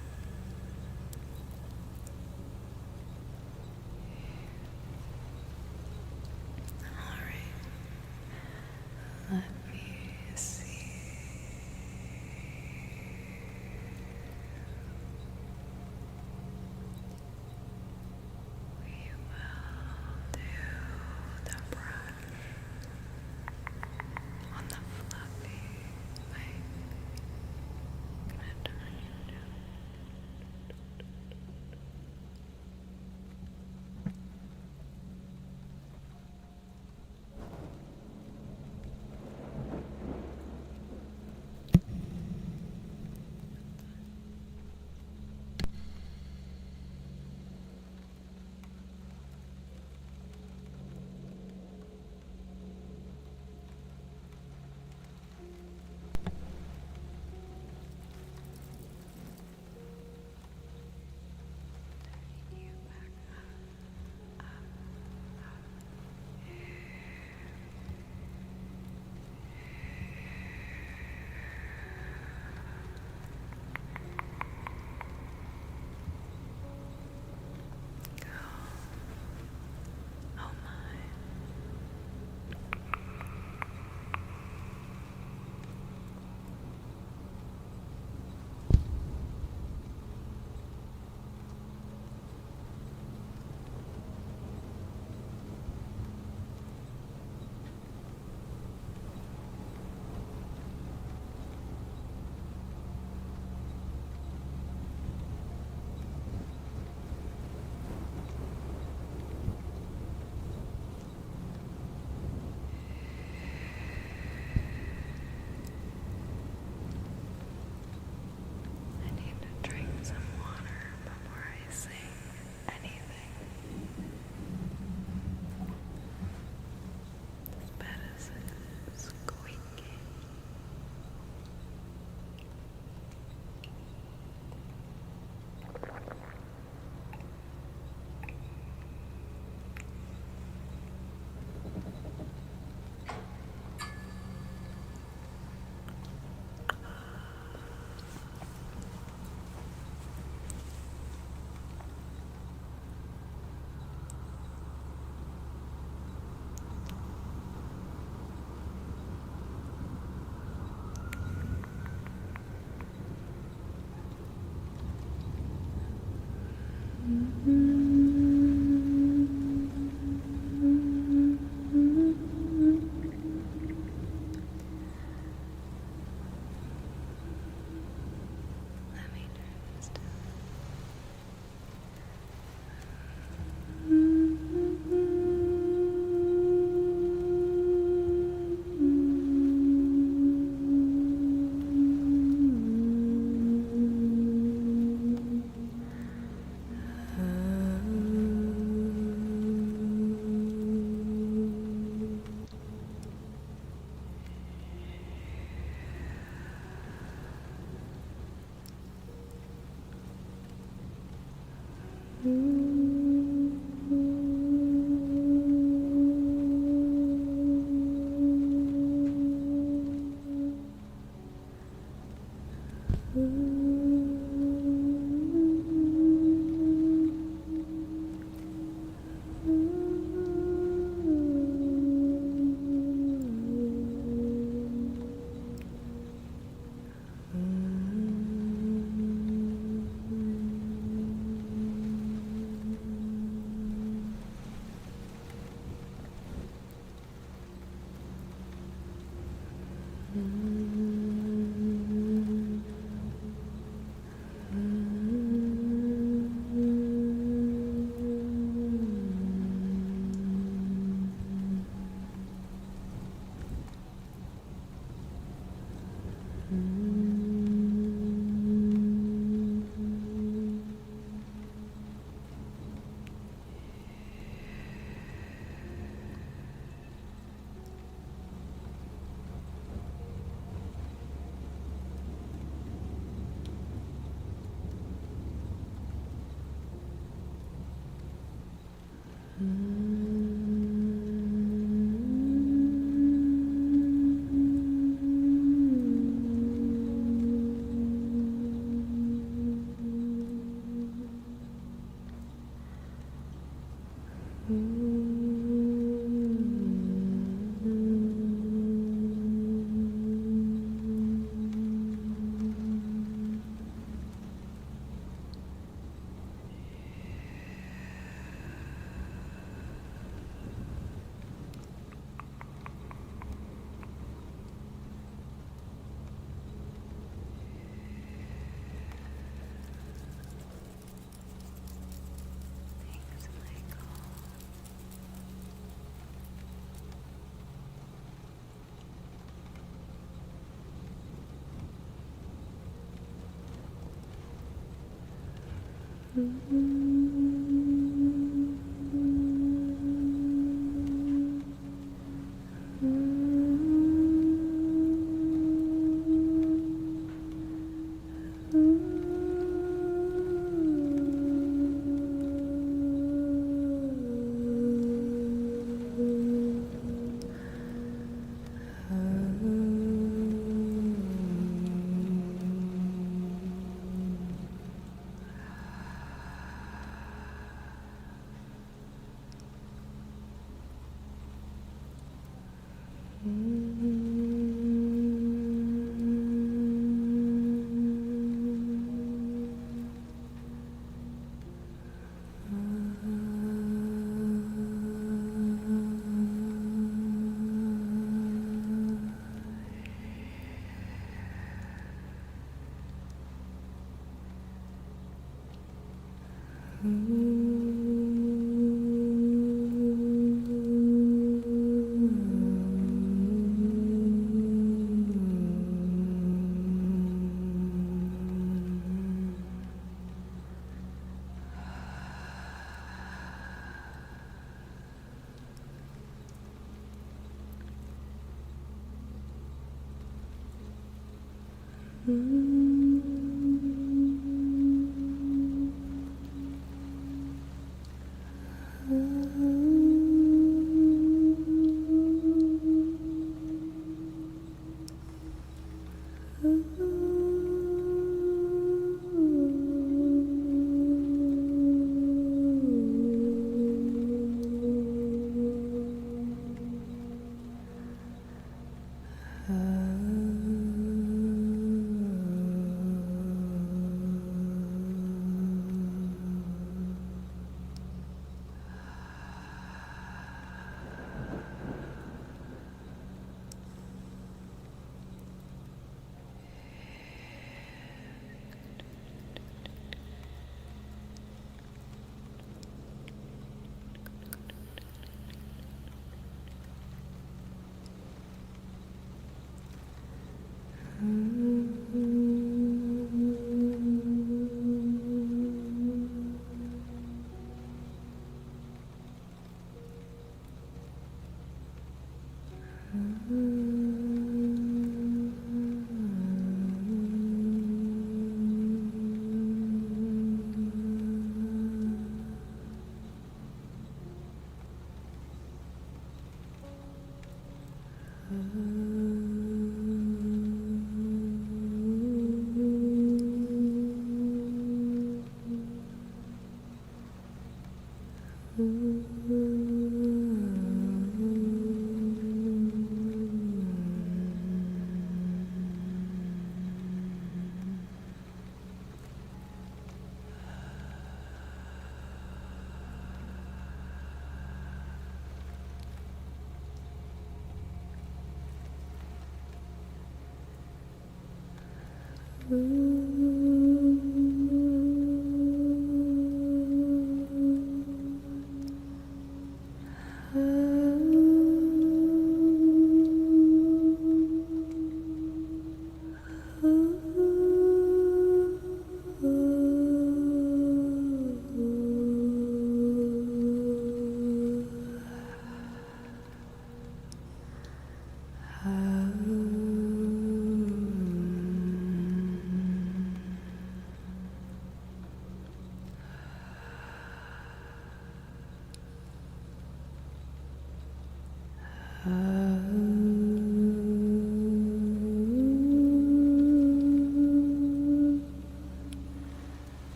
Tornado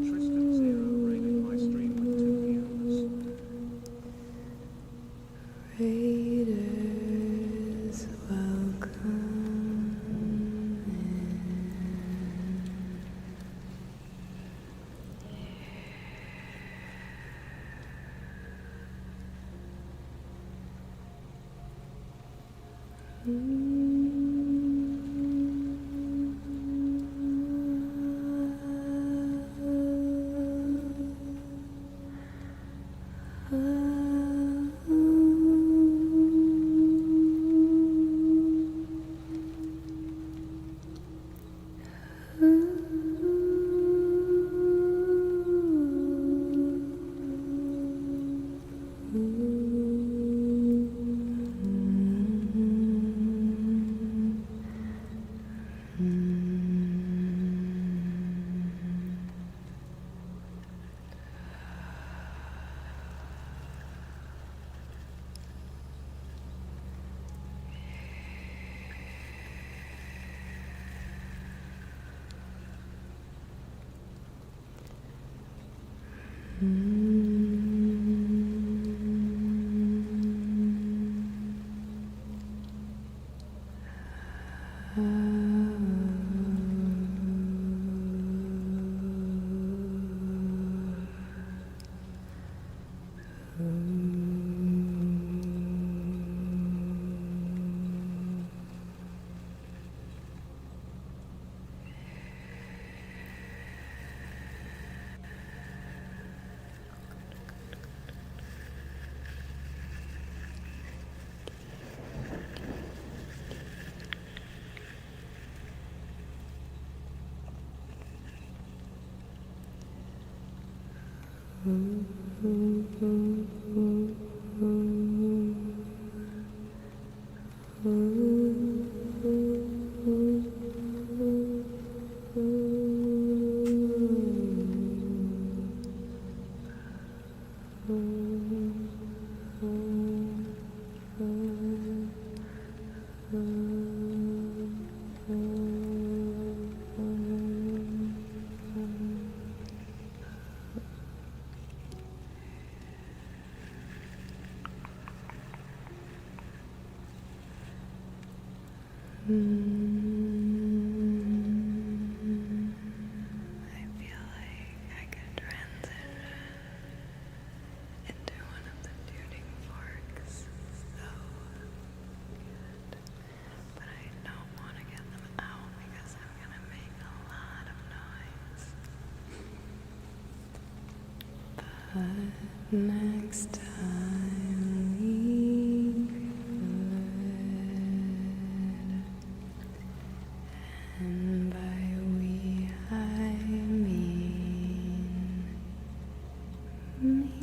Tristan Zero raining my stream with 2 viewers. Raiders, welcome in. I feel like I could transition into one of the tuning forks so good, but I don't want to get them out because I'm gonna make a lot of noise. But next time we could, and by we I mean me.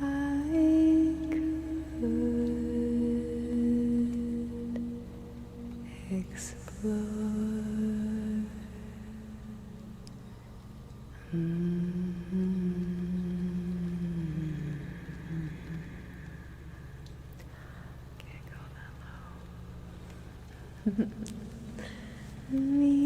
I could explore. Can't go that low. Me.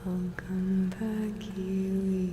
Welcome back, Cherie.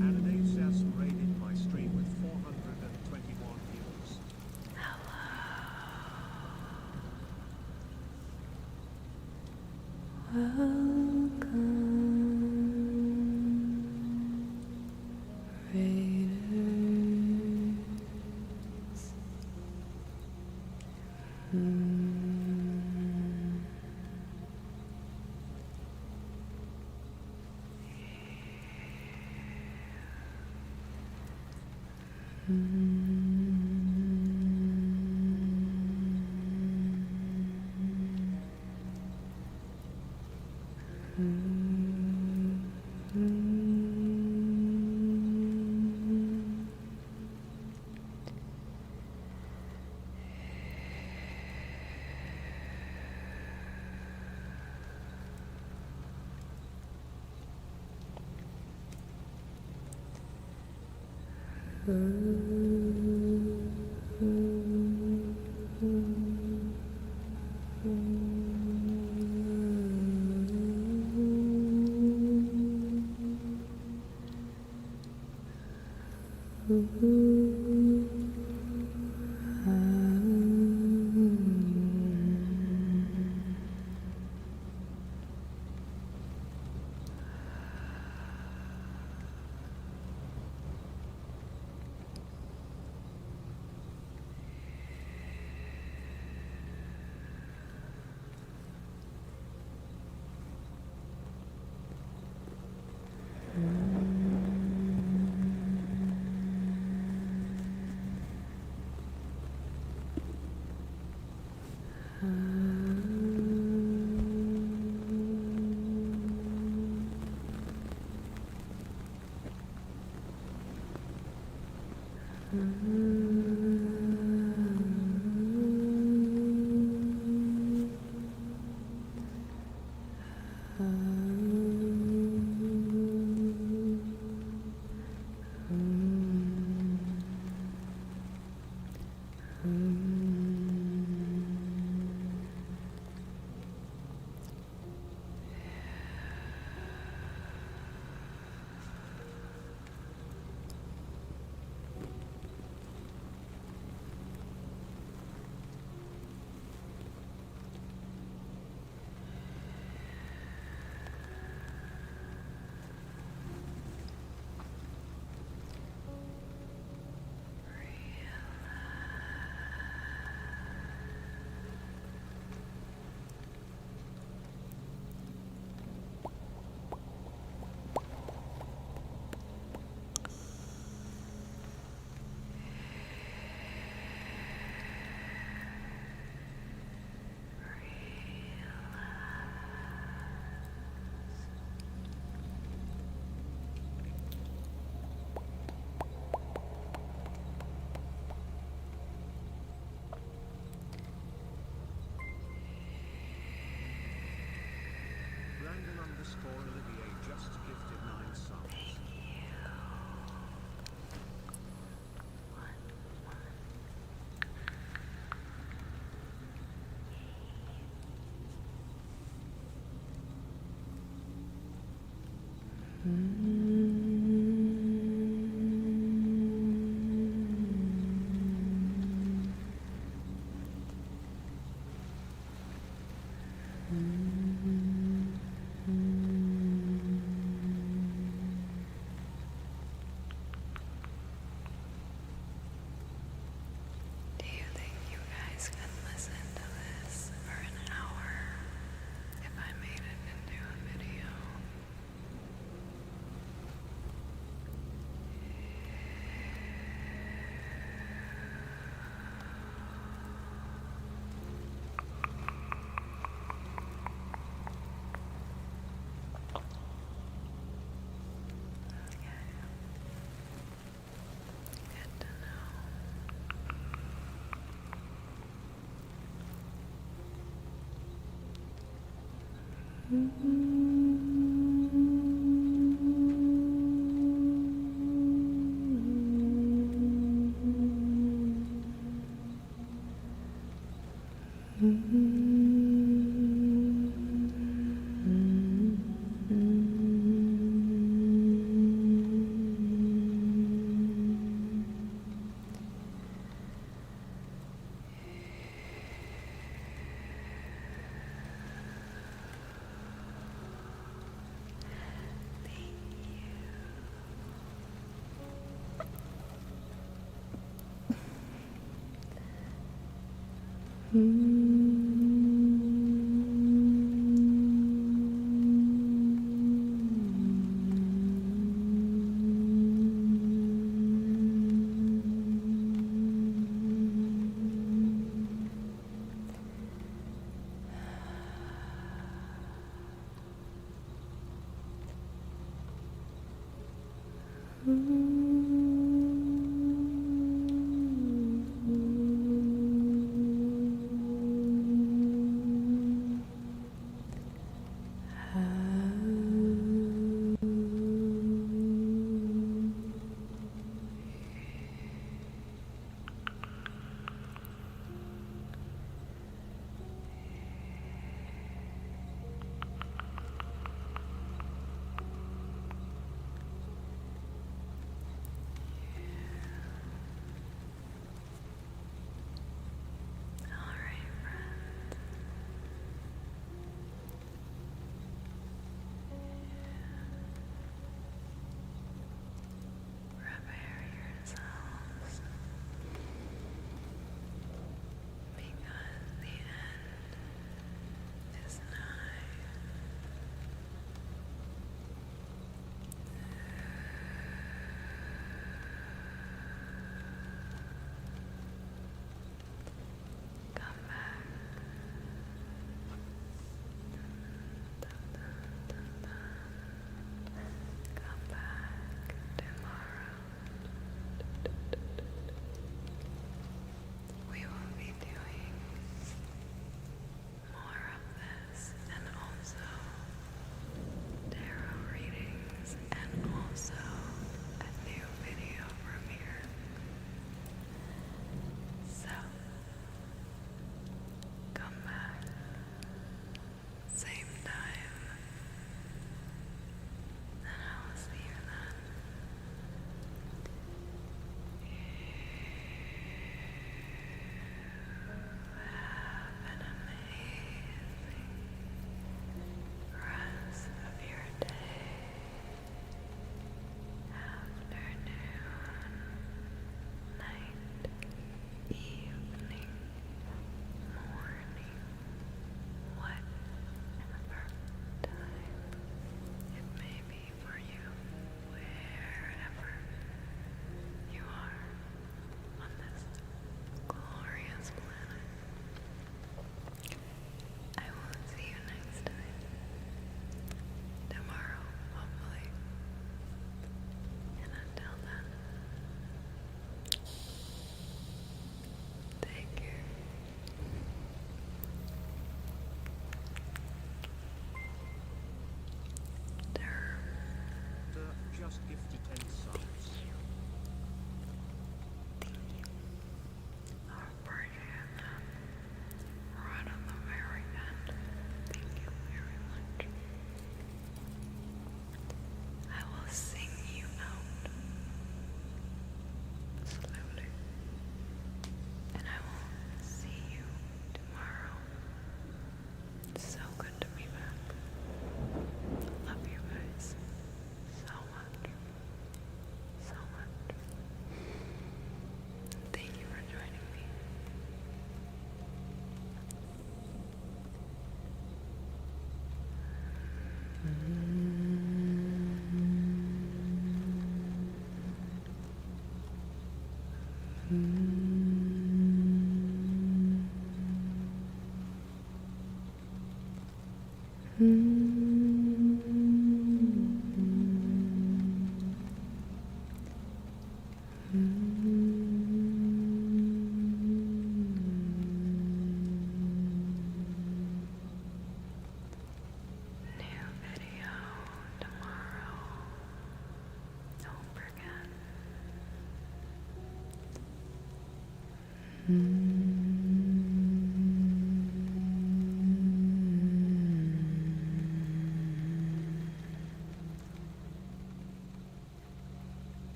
Anime says rated my stream with 421 views. Welcome, Raiders. Brandon_Olivier just gifted 9 subs. Do you think you guys can listen to this for an hour if I made it into a video?